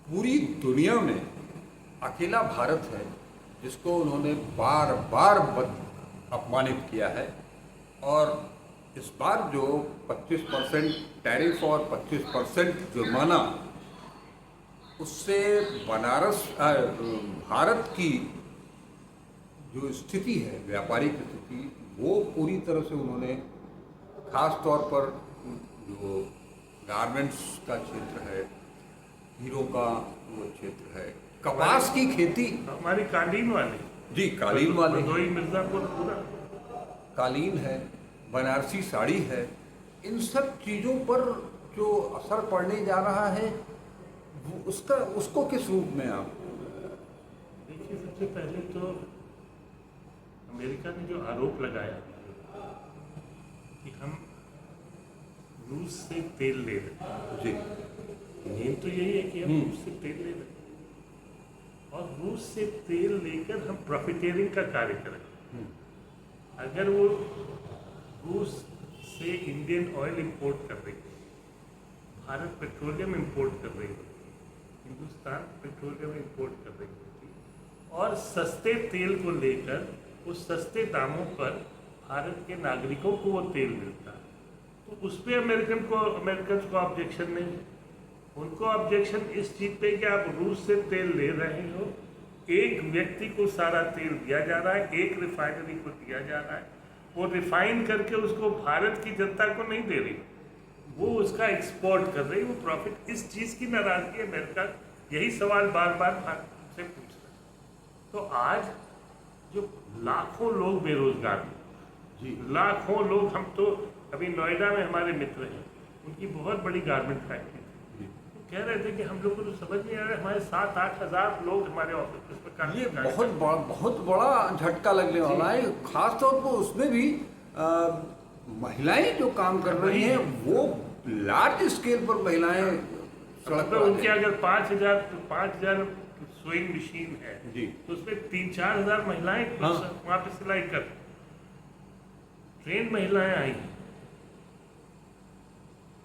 पूरी दुनिया में अकेला भारत है जिसको उन्होंने बार बार अपमानित किया है। और इस बार जो 25% टैरिफ और 25% जुर्माना, उससे भारत की जो स्थिति है, व्यापारिक स्थिति, वो पूरी तरह से उन्होंने, खास तौर पर जो गारमेंट्स का क्षेत्र है, हीरो का वो क्षेत्र है, कपास की खेती, हमारी कालीन वाले, जी कालीन वाले, भदोही मिर्जापुर पूरा कालीन है, बनारसी साड़ी है, इन सब चीज़ों पर जो असर पड़ने जा रहा है उसको किस रूप में आप देखिए। सबसे पहले तो अमेरिका ने जो आरोप लगाया कि हम रूस से तेल ले रहे हैं, जी मेन तो यही है कि हम रूस से तेल ले रहे हैं और रूस से तेल लेकर हम प्रॉफिटेरिंग का कार्य करें। अगर वो रूस से इंडियन ऑयल इंपोर्ट कर रही है, भारत पेट्रोलियम इंपोर्ट कर रही है, हिंदुस्तान पेट्रोलियम इंपोर्ट कर रही होती और सस्ते तेल को लेकर उस सस्ते दामों पर भारत के नागरिकों को वो तेल मिलता है, तो उस पर अमेरिकन को ऑब्जेक्शन नहीं है। उनको ऑब्जेक्शन इस चीज़ पे कि आप रूस से तेल ले रहे हो, एक व्यक्ति को सारा तेल दिया जा रहा है, एक रिफाइनरी को दिया जा रहा है, वो रिफाइन करके उसको भारत की जनता को नहीं दे रही, वो उसका एक्सपोर्ट कर रही, वो प्रॉफिट। इस चीज़ की नाराजगी अमेरिका यही सवाल बार बार भारत से पूछ रहा है। तो आज जो लाखों लोग बेरोजगार हैं, जी लाखों लोग, हम तो अभी नोएडा में हमारे मित्र हैं, उनकी बहुत बड़ी गारमेंट फैक्ट्री थी, वो कह रहे थे कि हम लोग को तो समझ नहीं आ रहा है, हमारे 7-8 हज़ार लोग हमारे ऑफिस में काम, ये बहुत बड़ा झटका लगने वाला है, खास तौर पर उसमें भी महिलाएं जो काम कर रही हैं, वो लार्ज स्केल पर महिलाएं सड़क पर उनके अगर 5,000 सोइंग मशीन है जी, तो उसमें 3-4 हज़ार महिलाएं वहाँ पे सिलाई कर, ट्रेन महिलाएं आई हैं।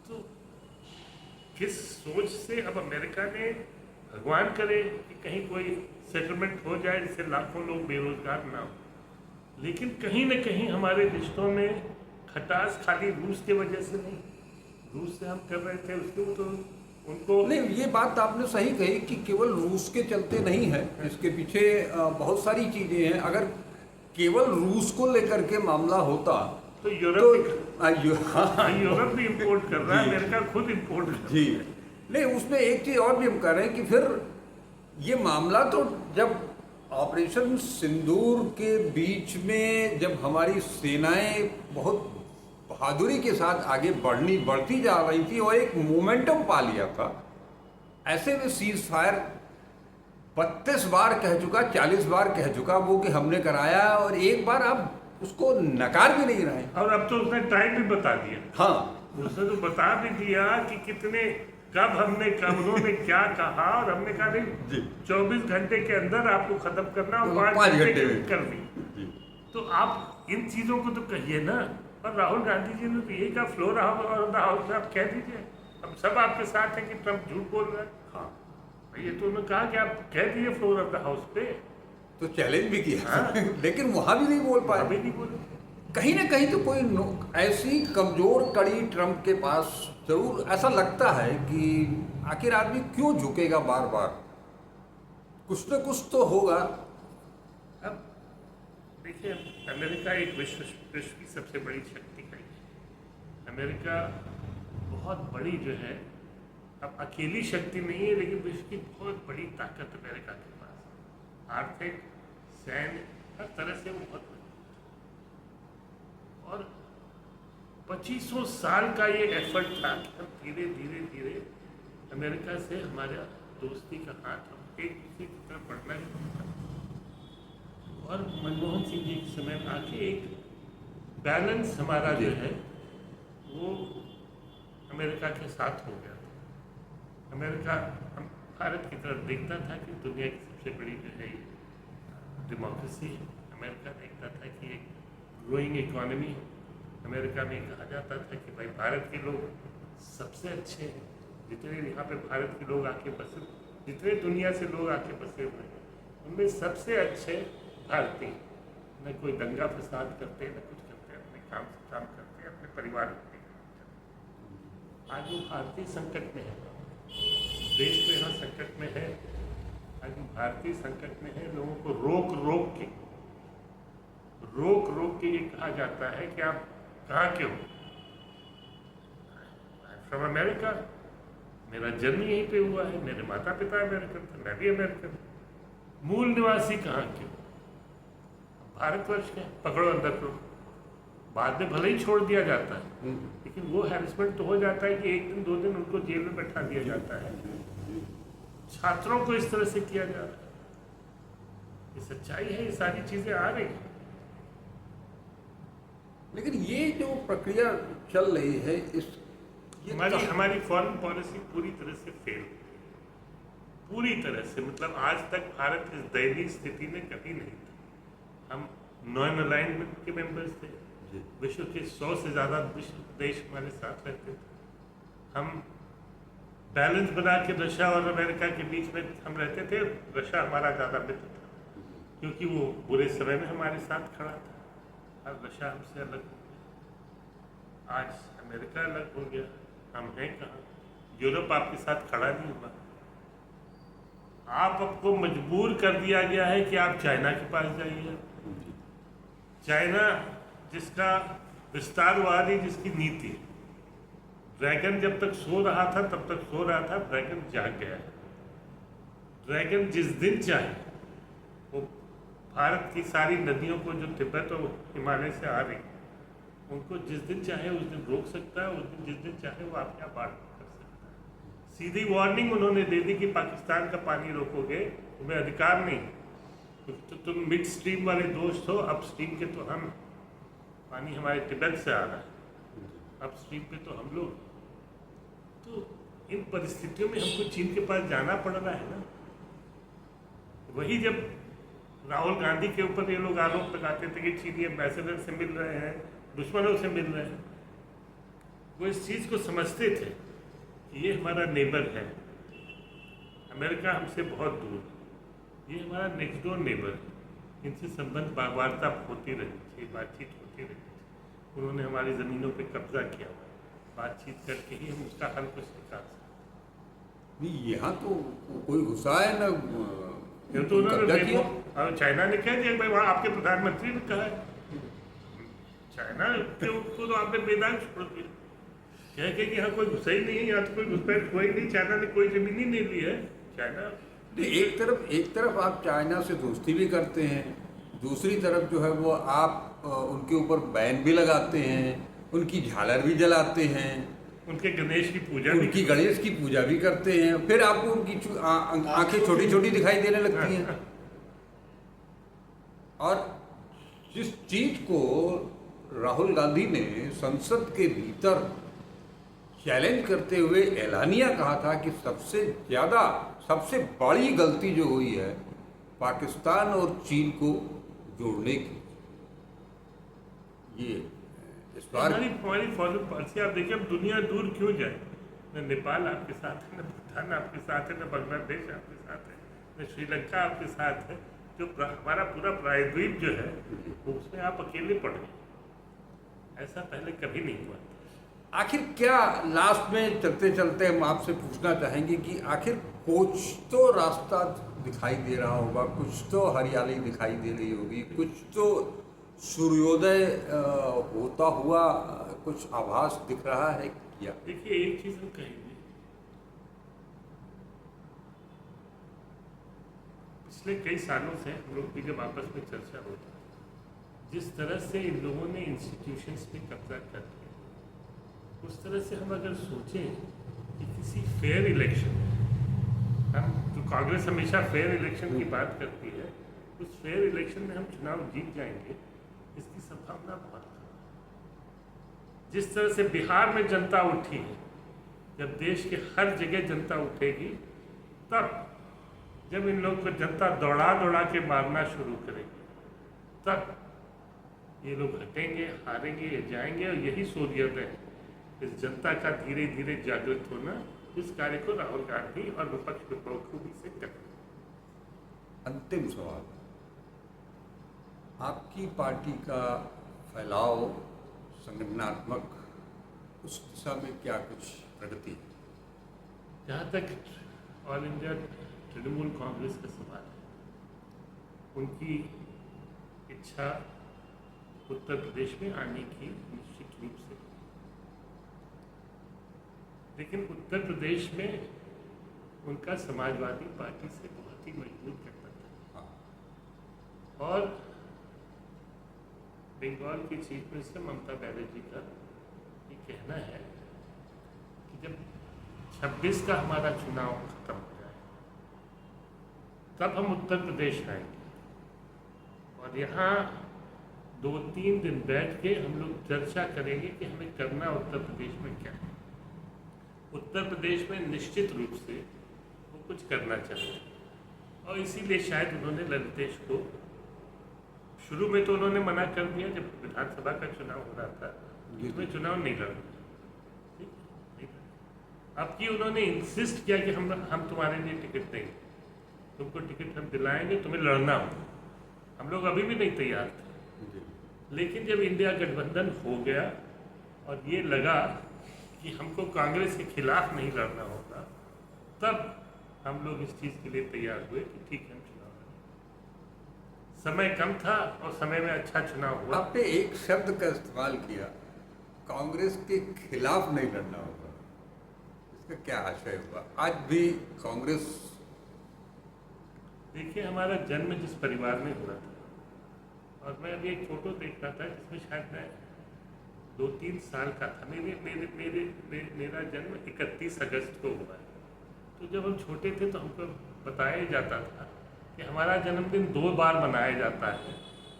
तो किस सोच से अब अमेरिका ने, भगवान करे कि कहीं कोई सेटलमेंट हो जाए जिससे लाखों लोग बेरोजगार ना हो, लेकिन कहीं न कहीं हमारे रिश्तों में खटास खाली रूस के वजह से नहीं, रूस से हम कर रहे थे उसको तो उनको नहीं, ये बात आपने सही कही कि केवल रूस के चलते नहीं है, इसके पीछे बहुत सारी चीजें हैं। अगर केवल रूस को लेकर के मामला होता तो यूरोप हाँ, यूरोप भी इंपोर्ट कर रहा है, अमेरिका खुद इंपोर्ट कर रहा है। जी नहीं, उसमें एक चीज और भी हम कर रहे हैं कि फिर ये मामला तो जब ऑपरेशन सिंदूर के बीच में जब हमारी सेनाएं बहुत बहादुरी के साथ आगे बढ़ती जा रही थी और एक मोमेंटम पा लिया था, ऐसे में सीज फायर 32 बार कह चुका, 40 बार कह चुका वो कि हमने कराया, और एक बार आप उसको नकार भी नहीं रहे। और अब तो उसने टाइम भी बता दिया, हाँ उसने तो बता भी दिया कि कितने, कब हमने, कब उन्होंने क्या कहा, और हमने कहा नहीं 24 घंटे के अंदर आपको खत्म करना और 5 घंटे कर दी। तो आप इन चीज़ों को तो कहिए ना। और राहुल गांधी जी ने तो यही कहा, फ्लोर हाउस में आप कह दीजिए, अब सब आपके साथ हैं कि ट्रम्प झूठ बोल रहा है। हाँ ये तो उन्होंने कहा कि आप कह दीजिए फ्लोर ऑफ द हाउस पे, तो चैलेंज भी किया हाँ। लेकिन वहां भी नहीं बोल पाए। अभी नहीं बोले। कहीं ना कहीं तो कोई ऐसी कमजोर कड़ी ट्रम्प के पास जरूर ऐसा लगता है कि आखिर आदमी क्यों झुकेगा बार बार, कुछ न कुछ तो होगा। अब देखिए, अमेरिका एक विश्व की सबसे बड़ी शक्ति है। अमेरिका बहुत बड़ी जो है, अब अकेली शक्ति नहीं है, लेकिन विश्व की बहुत बड़ी ताकत अमेरिका के पास, आर्थिक, सैन्य, हर तरह से वो बहुत बड़ी। और 2500 साल का ये एफर्ट था कि हम धीरे धीरे धीरे अमेरिका से हमारा दोस्ती का हाथ, हम एक दूसरे की तरफ बढ़ना है। और मनमोहन सिंह जी के समय में आके एक बैलेंस हमारा जो है वो अमेरिका के साथ हो गया था। अमेरिका हम भारत की तरफ देखता था कि दुनिया की सबसे बड़ी जो है डेमोक्रेसी है, अमेरिका देखता था कि एक ग्रोइंग इकोनॉमी है। अमेरिका में कहा जाता था कि भाई भारत के लोग सबसे अच्छे हैं, जितने यहाँ पे भारत के लोग आके बसे जितने दुनिया से लोग आके बसे हुए हैं उनमें सबसे अच्छे भारतीय, न कोई दंगा फसाद करते न कुछ करते, अपने काम से काम करते, अपने परिवार के लिए काम करते। आज वो भारतीय संकट में है, देश तो यहाँ संकट में है, आज हम भारतीय संकट में है। लोगों को रोक रोक के ये कहा जाता है कि आप कहाँ के हो। फ्रॉम अमेरिका, मेरा जन्म यहीं पे हुआ है, मेरे माता पिता अमेरिकन थे, मैं भी अमेरिकन। मूल निवासी कहाँ के हो? भारतवर्ष के, पकड़ो अंदर करो। बाद में भले ही छोड़ दिया जाता है, लेकिन वो हैरेसमेंट तो हो जाता है कि 1 दिन 2 दिन उनको जेल में बैठा दिया जाता है। छात्रों को इस तरह से किया जा रहा है। ये सच्चाई है, ये सारी चीजें आ रही हैं। लेकिन ये जो प्रक्रिया चल रही है, हमारी फॉरेन पॉलिसी पूरी तरह से फेल, पूरी तरह से। मतलब आज तक भारत इस दयनीय स्थिति में कभी नहीं था। हम नॉन अलाइनमेंट के मेंबर्स थे, विश्व के 100 से ज़्यादा विश्व देश हमारे साथ रहते थे। हम बैलेंस बना के रशिया और अमेरिका के बीच में हम रहते थे। रशिया हमारा ज़्यादा मित्र था क्योंकि वो बुरे समय में हमारे साथ खड़ा था। अब रशिया हमसे अलग हो गया, आज अमेरिका अलग हो गया, हम हैं कहाँ? यूरोप आपके साथ खड़ा नहीं हुआ। आपको मजबूर कर दिया गया है कि आप चाइना के पास जाइए। चाइना जिसका विस्तारवादी जिसकी नीति, ड्रैगन जब तक सो रहा था तब तक सो रहा था, ड्रैगन जाग गया है। ड्रैगन जिस दिन चाहे वो भारत की सारी नदियों को जो तिब्बत और हिमालय से आ रही, उनको जिस दिन चाहे उस दिन रोक सकता है, उस दिन जिस दिन चाहे वो आपके यहाँ बाढ़ कर सकता है। सीधी वार्निंग उन्होंने दे दी कि पाकिस्तान का पानी रोकोगे, तुम्हें अधिकार नहीं, तो तुम मिड स्ट्रीम वाले दोस्त हो, अप स्ट्रीम के तो हम, पानी हमारे तिब्बत से आ रहा है, अप स्ट्रीम पे तो हम लोग। तो इन परिस्थितियों में हमको चीन के पास जाना पड़ रहा है ना। वही जब राहुल गांधी के ऊपर ये लोग आरोप लगाते थे कि चीनी एम्बेसडर से मिल रहे हैं, दुश्मनों से मिल रहे हैं, वो इस चीज़ को समझते थे कि ये हमारा नेबर है, अमेरिका हमसे बहुत दूर, ये हमारा नेक्स्ट डोर नेबर है, इनसे संबंध वार्ता होती रहनी चाहिए, बातचीत होती रहनी चाहिए। उन्होंने हमारी ज़मीनों पे कब्जा किया हुआ है, बातचीत करके ही हम उसका हल कुछ निकाल सकते। नहीं, यहाँ तो कोई घुसा है ना, ये तो उन्होंने चाइना ने कह दिया भाई, वहाँ आपके प्रधानमंत्री ने कहा है। चाइना को तो आपने बेदाग छोड़ दिया, कह के कि यहाँ कोई घुसा ही नहीं है, यहाँ तो कोई घुसपैठ हुआ ही नहीं, चाइना ने कोई जमीन ही नहीं ली है। चाइना एक तरफ आप चाइना से दोस्ती भी करते हैं, दूसरी तरफ जो है वो आप उनके ऊपर बैन भी लगाते हैं, उनकी झालर भी जलाते हैं, उनके गणेश की पूजा, उनकी गणेश की पूजा भी करते हैं, फिर आपको उनकी आंखें छोटी छोटी दिखाई देने लगती हैं। और जिस चीज को राहुल गांधी ने संसद के भीतर चैलेंज करते हुए एलानिया कहा था कि सबसे बड़ी गलती जो हुई है पाकिस्तान और चीन को जोड़ने की, ये इस बार हमारी फॉरेन पॉलिसी आप देखिए, अब दुनिया दूर क्यों जाए? न नेपाल आपके साथ है, न भूटान आपके साथ है, न बांग्लादेश आपके साथ है, न श्रीलंका आपके साथ है। जो हमारा पूरा प्रायद्वीप जो है वो उसमें आप अकेले पड़ गए, ऐसा पहले कभी नहीं हुआ। आखिर क्या, लास्ट में चलते चलते हम आपसे पूछना चाहेंगे कि आखिर कुछ तो रास्ता दिखाई दे रहा होगा, कुछ तो हरियाली दिखाई दे रही होगी, कुछ तो सूर्योदय होता हुआ कुछ आभास दिख रहा है क्या? देखिए, एक चीज हम कहेंगे, पिछले कई सालों से हम लोग की जब आपस में चर्चा होती है, जिस तरह से इन लोगों ने इंस्टीट्यूशंस पे कब्जा कर लिया, उस तरह से हम अगर सोचें कि किसी फेयर इलेक्शन, हम जो कांग्रेस हमेशा फेयर इलेक्शन की बात करती है, उस फेयर इलेक्शन में हम चुनाव जीत जाएंगे, इसकी संभावना बहुत है। जिस तरह से बिहार में जनता उठी है, जब देश के हर जगह जनता उठेगी, तब जब इन लोग को जनता दौड़ा दौड़ा के मारना शुरू करेगी, तब ये लोग हटेंगे, हारेंगे, जाएंगे। और यही सूर्योदय है, इस जनता का धीरे धीरे जागृत होना जिस कार्य को राहुल गांधी और विपक्ष के बखूबी से कर रहे हैं। अंतिम सवाल, आपकी पार्टी का फैलाव संगठनात्मक उस दिशा में क्या कुछ प्रगति है? जहाँ तक ऑल इंडिया तृणमूल कांग्रेस का सवाल है, उनकी इच्छा उत्तर प्रदेश में आने की निश्चित रूप से, लेकिन उत्तर प्रदेश में उनका समाजवादी पार्टी से बहुत ही मजबूत गठबंधन है। और बंगाल की चीफ मिनिस्टर ममता बनर्जी का ये कहना है कि जब 26 का हमारा चुनाव खत्म हो जाए तब हम उत्तर प्रदेश आएंगे और यहाँ 2-3 दिन बैठ के हम लोग चर्चा करेंगे कि हमें करना उत्तर प्रदेश में क्या है। उत्तर प्रदेश में निश्चित रूप से वो कुछ करना चाहते हैं और इसीलिए शायद उन्होंने ललितेश को शुरू में तो उन्होंने मना कर दिया जब विधानसभा का चुनाव हो रहा था, उसमें चुनाव नहीं लड़ना। अब की उन्होंने इंसिस्ट किया कि हम तुम्हारे लिए टिकट देंगे, तुमको टिकट हम दिलाएंगे, तुम्हें लड़ना हो। हम लोग अभी भी नहीं तैयार थे, लेकिन जब इंडिया गठबंधन हो गया और ये लगा कि हमको कांग्रेस के खिलाफ नहीं लड़ना होगा, तब हम लोग इस चीज़ के लिए तैयार हुए कि ठीक है हम चुनाव लड़ेंगे। समय कम था और समय में अच्छा चुनाव हुआ। आपने एक शब्द का इस्तेमाल किया, कांग्रेस के खिलाफ नहीं लड़ना होगा, इसका क्या आशय हुआ? आज भी कांग्रेस, देखिए हमारा जन्म जिस परिवार में हुआ था, और मैं अभी एक फोटो देख रहा था जिसमें शायद मैं 2-3 साल का था। मेरा जन्म 31 अगस्त को हुआ है। तो जब हम छोटे थे तो हमको बताया जाता था कि हमारा जन्मदिन 2 बार मनाया जाता है।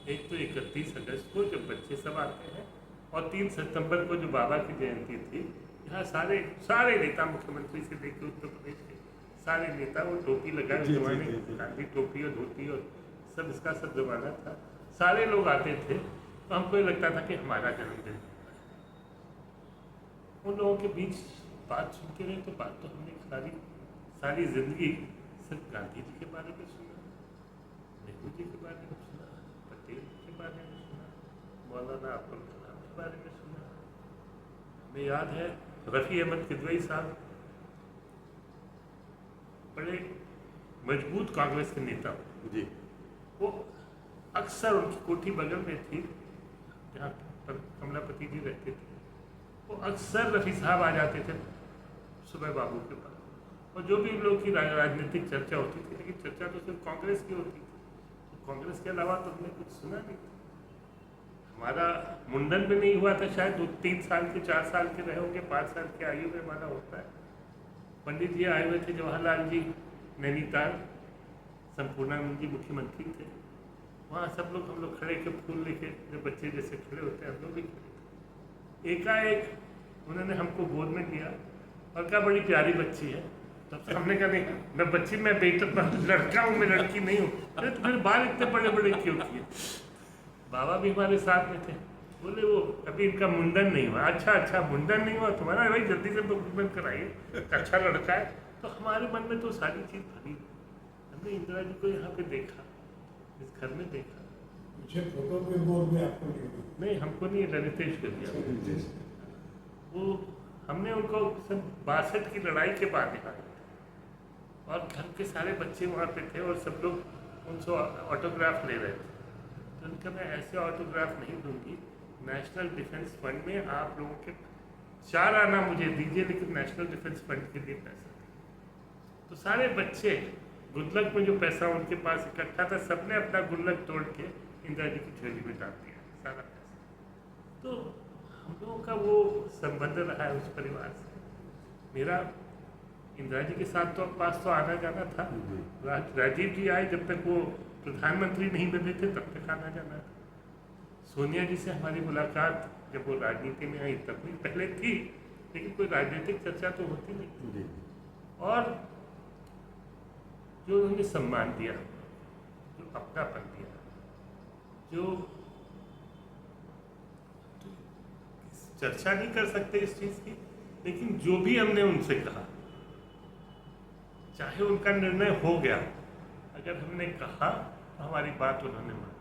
एक तो 31 अगस्त को जब बच्चे सब आते हैं, और 3 सितंबर को जो बाबा की जयंती थी। यहाँ सारे नेता, मुख्यमंत्री से लेकर उत्तर प्रदेश के सारे नेता वो टोपी लगाए, उस जमाने गांधी टोपी और धोती और सब इसका सब जमाना था, सारे लोग आते थे। तो हमको ये लगता था कि हमारा जन्मदिन है। उन लोगों के बीच बात सुनते रहे तो बात तो हमने सारी जिंदगी सिर्फ गांधी जी के बारे में सुना, नेहरू जी के बारे में सुना, पटेल के बारे में सुना, मौलाना अब्दुल कलाम के बारे में सुना। हमें याद है रफ़ी अहमद किदवई साहब बड़े मजबूत कांग्रेस के नेता जी, वो अक्सर उनकी कोठी बगल में थी जहाँ पर कमलापति जी रहते थे। वो अक्सर रफ़ी साहब आ जाते थे सुबह बाबू के पास, और जो भी लोग की राजनीतिक चर्चा होती थी, लेकिन चर्चा तो सिर्फ कांग्रेस की होती थी। तो कांग्रेस के अलावा तो हमने कुछ सुना नहीं था। हमारा मुंडन भी नहीं हुआ था, शायद 2-3 साल के 4 साल के रहे होंगे, 5 साल की आयु में हमारा होता है। पंडित जी आए हुए थे, जवाहरलाल जी नैनीताल, संपूर्णानंद जी मुख्यमंत्री थे। वहाँ सब लोग, हम लोग खड़े के फूल लेके, जब बच्चे जैसे खड़े होते हैं हम लोग भी खड़े थे। एकाएक उन्होंने हमको गोद में लिया और कहा बड़ी प्यारी बच्ची है। तब से हमने कहा नहीं, मैं बच्ची, मैं बेटा लड़का हूँ, मैं लड़की नहीं हूँ। अरे तो फिर बाल इतने बड़े बड़े क्यों किए? बाबा भी हमारे साथ में थे, बोले वो अभी इनका मुंडन नहीं हुआ। अच्छा मुंडन नहीं हुआ तुम्हारा, भाई जल्दी से मुंडन कराइए, अच्छा लड़का है। तो हमारे मन में तो सारी चीज़ भरी। हमने इंदिरा जी को यहाँ पे देखा, इस घर में देखा। फोटो पे बोर्ड में आपको नहीं, हमको नहीं, ललितेश को दिया। वो हमने उनको सब 62 की लड़ाई के बाद यहाँ आए थे, और घर के सारे बच्चे वहाँ पे थे और सब लोग उनसे ऑटोग्राफ ले रहे थे। तो उनका मैं ऐसे ऑटोग्राफ नहीं दूंगी, नेशनल डिफेंस फंड में आप लोगों के 4 आना मुझे दीजिए, लेकिन नेशनल डिफेंस फंड के लिए पैसा दीजिए। तो सारे बच्चे, गुल्लक में जो पैसा उनके पास इकट्ठा था, सबने अपना गुल्लक तोड़ के इंदिरा जी की झोली में डाल दिया सारा पैसा। तो हम लोगों का वो संबंध रहा है उस परिवार से। मेरा इंदिरा जी के साथ तो पास तो आना जाना था। राजीव जी आए, जब तक वो प्रधानमंत्री नहीं बने थे तब तक आना जाना था। सोनिया जी से हमारी मुलाकात जब वो राजनीति में आई तब भी, पहले थी लेकिन कोई राजनीतिक चर्चा तो होती नहीं थी। और जो उन्होंने सम्मान दिया, जो अपनापन दिया, जो चर्चा नहीं कर सकते इस चीज़ की, लेकिन जो भी हमने उनसे कहा चाहे उनका निर्णय हो गया, अगर हमने कहा तो हमारी बात उन्होंने मानी।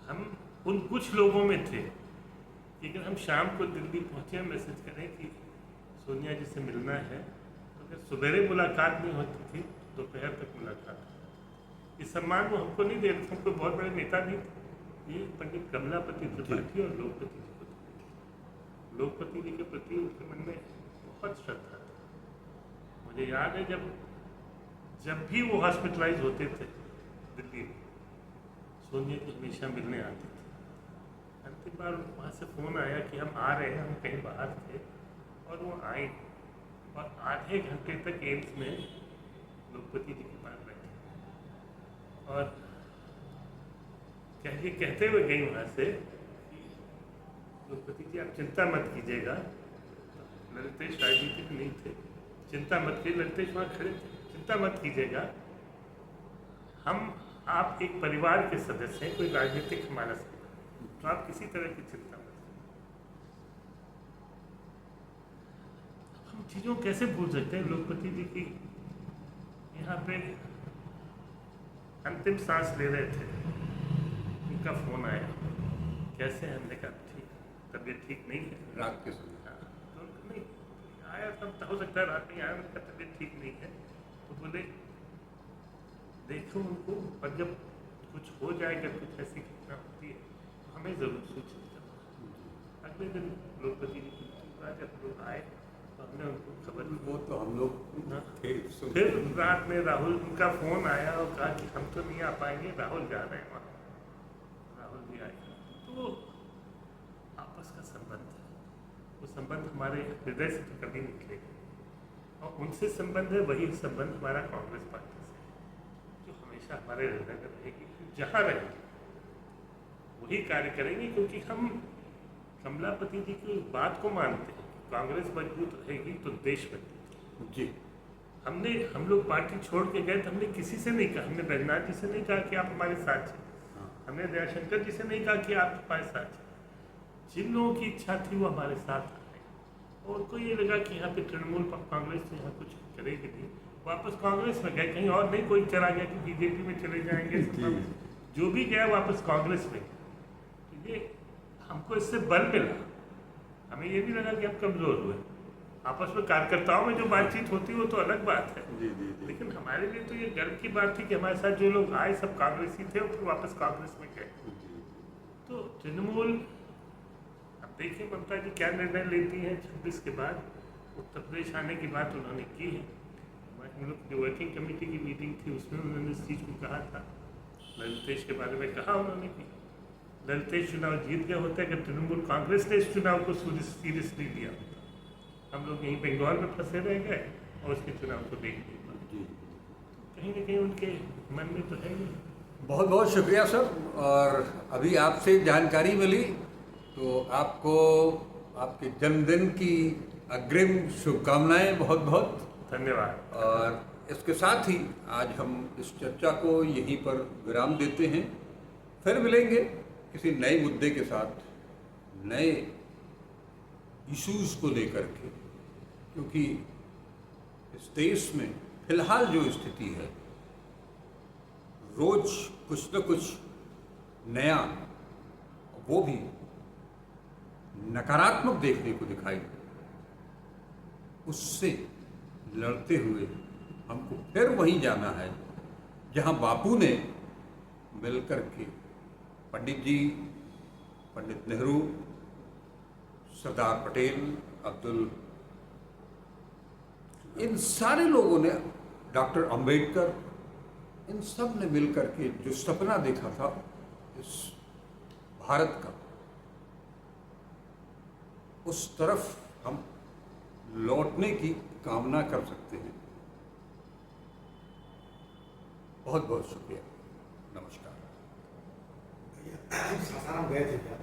हम उन कुछ लोगों में थे कि अगर हम शाम को दिल्ली पहुँचे मैसेज करें कि सोनिया जी से मिलना है, तो अगर सवेरे मुलाकात नहीं होती थी दोपहर तक मुलाकात। इस सम्मान वो हमको नहीं दे रहे थे, हमको बहुत बड़े नेता नहीं थे, ये पंडित कमलापति त्रिपाठी और लोकपति जी को थे। लोकपति जी के प्रति उनके मन में बहुत श्रद्धा थी। मुझे याद है जब भी वो हॉस्पिटलाइज होते थे दिल्ली में, सोनिया जी हमेशा मिलने आते थे। अंतिम बार वहाँ से फ़ोन आया कि हम आ रहे हैं, हम कहीं बाहर थे और वो आए और आधे घंटे तक एम्स में लोकपति जी के पास बैठे और कहते हुए गई वहाँ से कि लोकपति जी आप चिंता मत कीजिएगा। ललितेश राजनीतिक नहीं थे, चिंता मत कीजिए, ललितेश वहाँ खड़े थे, चिंता मत कीजिएगा, हम आप एक परिवार के सदस्य हैं, कोई राजनीतिक हमारा सदस्य, तो आप किसी तरह की चिंता मत कीजिए। हम चीज़ों को कैसे भूल सकते हैं? लोकपति जी की यहाँ पे अंतिम सांस ले रहे थे, उनका फ़ोन आया, कैसे हैं? हमने कहा ठीक, तबीयत ठीक नहीं है। रात के समय तो नहीं आया, तब हो सकता है रात नहीं आया, उनका तबीयत ठीक नहीं है। तो बोले देखो उनको, और जब कुछ हो जाएगा, कुछ ऐसी घटना होती है तो हमें ज़रूर सूचित करना। अगले दिन लोकपति जी की बात जब लोग आए तो हमने उनको खबर दी। वो तो हम लोग थे सुन। फिर रात में राहुल उनका फ़ोन आया और कहा कि हम तो नहीं आ पाएंगे, राहुल जा रहे हैं वहाँ। राहुल भी आए, तो आपस का संबंध है, वो संबंध हमारे हृदय से तो कभी निकलेगा और उनसे संबंध है, वही संबंध हमारा कांग्रेस पार्टी से है, जो हमेशा हमारे हृदय में रहेगी। जहाँ रहेंगे वही कार्य करेंगे, क्योंकि हम कमलापति जी की बात को मानते हैं, कांग्रेस मजबूत रहेगी तो देश मजबूत जी। हम लोग पार्टी छोड़ के गए तो हमने किसी से नहीं कहा, हमने बैजनाथ जी से नहीं कहा कि आप हमारे साथ हैं, हमने दयाशंकर जी से नहीं कहा कि आप हमारे साथ हैं। जिन लोगों की इच्छा थी वो हमारे साथ आए, और उनको ये लगा कि यहाँ पे तृणमूल कांग्रेस तो यहाँ कुछ करेगी नहीं, वापस कांग्रेस में गए, कहीं और नहीं कोई चला गया कि बीजेपी में चले जाएंगे, जो भी गया वापस कांग्रेस में गया। तो ये हमको इससे बल मिला, हमें ये भी लगा कि हम कमज़ोर हुए। आपस में कार्यकर्ताओं में जो बातचीत होती है वो तो अलग बात है, लेकिन हमारे लिए तो ये गर्व की बात थी कि हमारे साथ जो लोग आए सब कांग्रेसी थे और फिर वापस कांग्रेस में गए। तो तृणमूल, अब देखिए ममता जी क्या निर्णय लेती हैं। 26 के बाद उत्तर प्रदेश आने की बात उन्होंने की है। हम लोग जो वर्किंग कमेटी की मीटिंग थी उसमें उन्होंने इस चीज़ को कहा था, ललितेश के बारे में कहा उन्होंने कि ललितेश चुनाव जीत गए होते अगर तृणमूल कांग्रेस ने इस चुनाव को सीरियसली लिया होता। हम लोग यहीं बंगाल में फंसे रह गए और उसके चुनाव को देख नहीं पाए। कहीं ना कहीं उनके मन में तो है ही। बहुत बहुत शुक्रिया सर। और अभी आपसे जानकारी मिली तो आपको आपके जन्मदिन की अग्रिम शुभकामनाएं, बहुत बहुत धन्यवाद। और इसके साथ ही आज हम इस चर्चा को यहीं पर विराम देते हैं। फिर मिलेंगे किसी नए मुद्दे के साथ, नए इश्यूज को लेकर के, क्योंकि इस देश में फिलहाल जो स्थिति है, रोज कुछ न कुछ नया, वो भी नकारात्मक देखने को दिखाई दे। उससे लड़ते हुए हमको फिर वहीं जाना है जहां बापू ने मिलकर के पंडित जी, पंडित नेहरू, सरदार पटेल, इन सारे लोगों ने, डॉक्टर अंबेडकर, इन सब ने मिलकर के जो सपना देखा था इस भारत का, उस तरफ हम लौटने की कामना कर सकते हैं। बहुत बहुत शुक्रिया, नमस्कार। सासाराम गए थे क्या?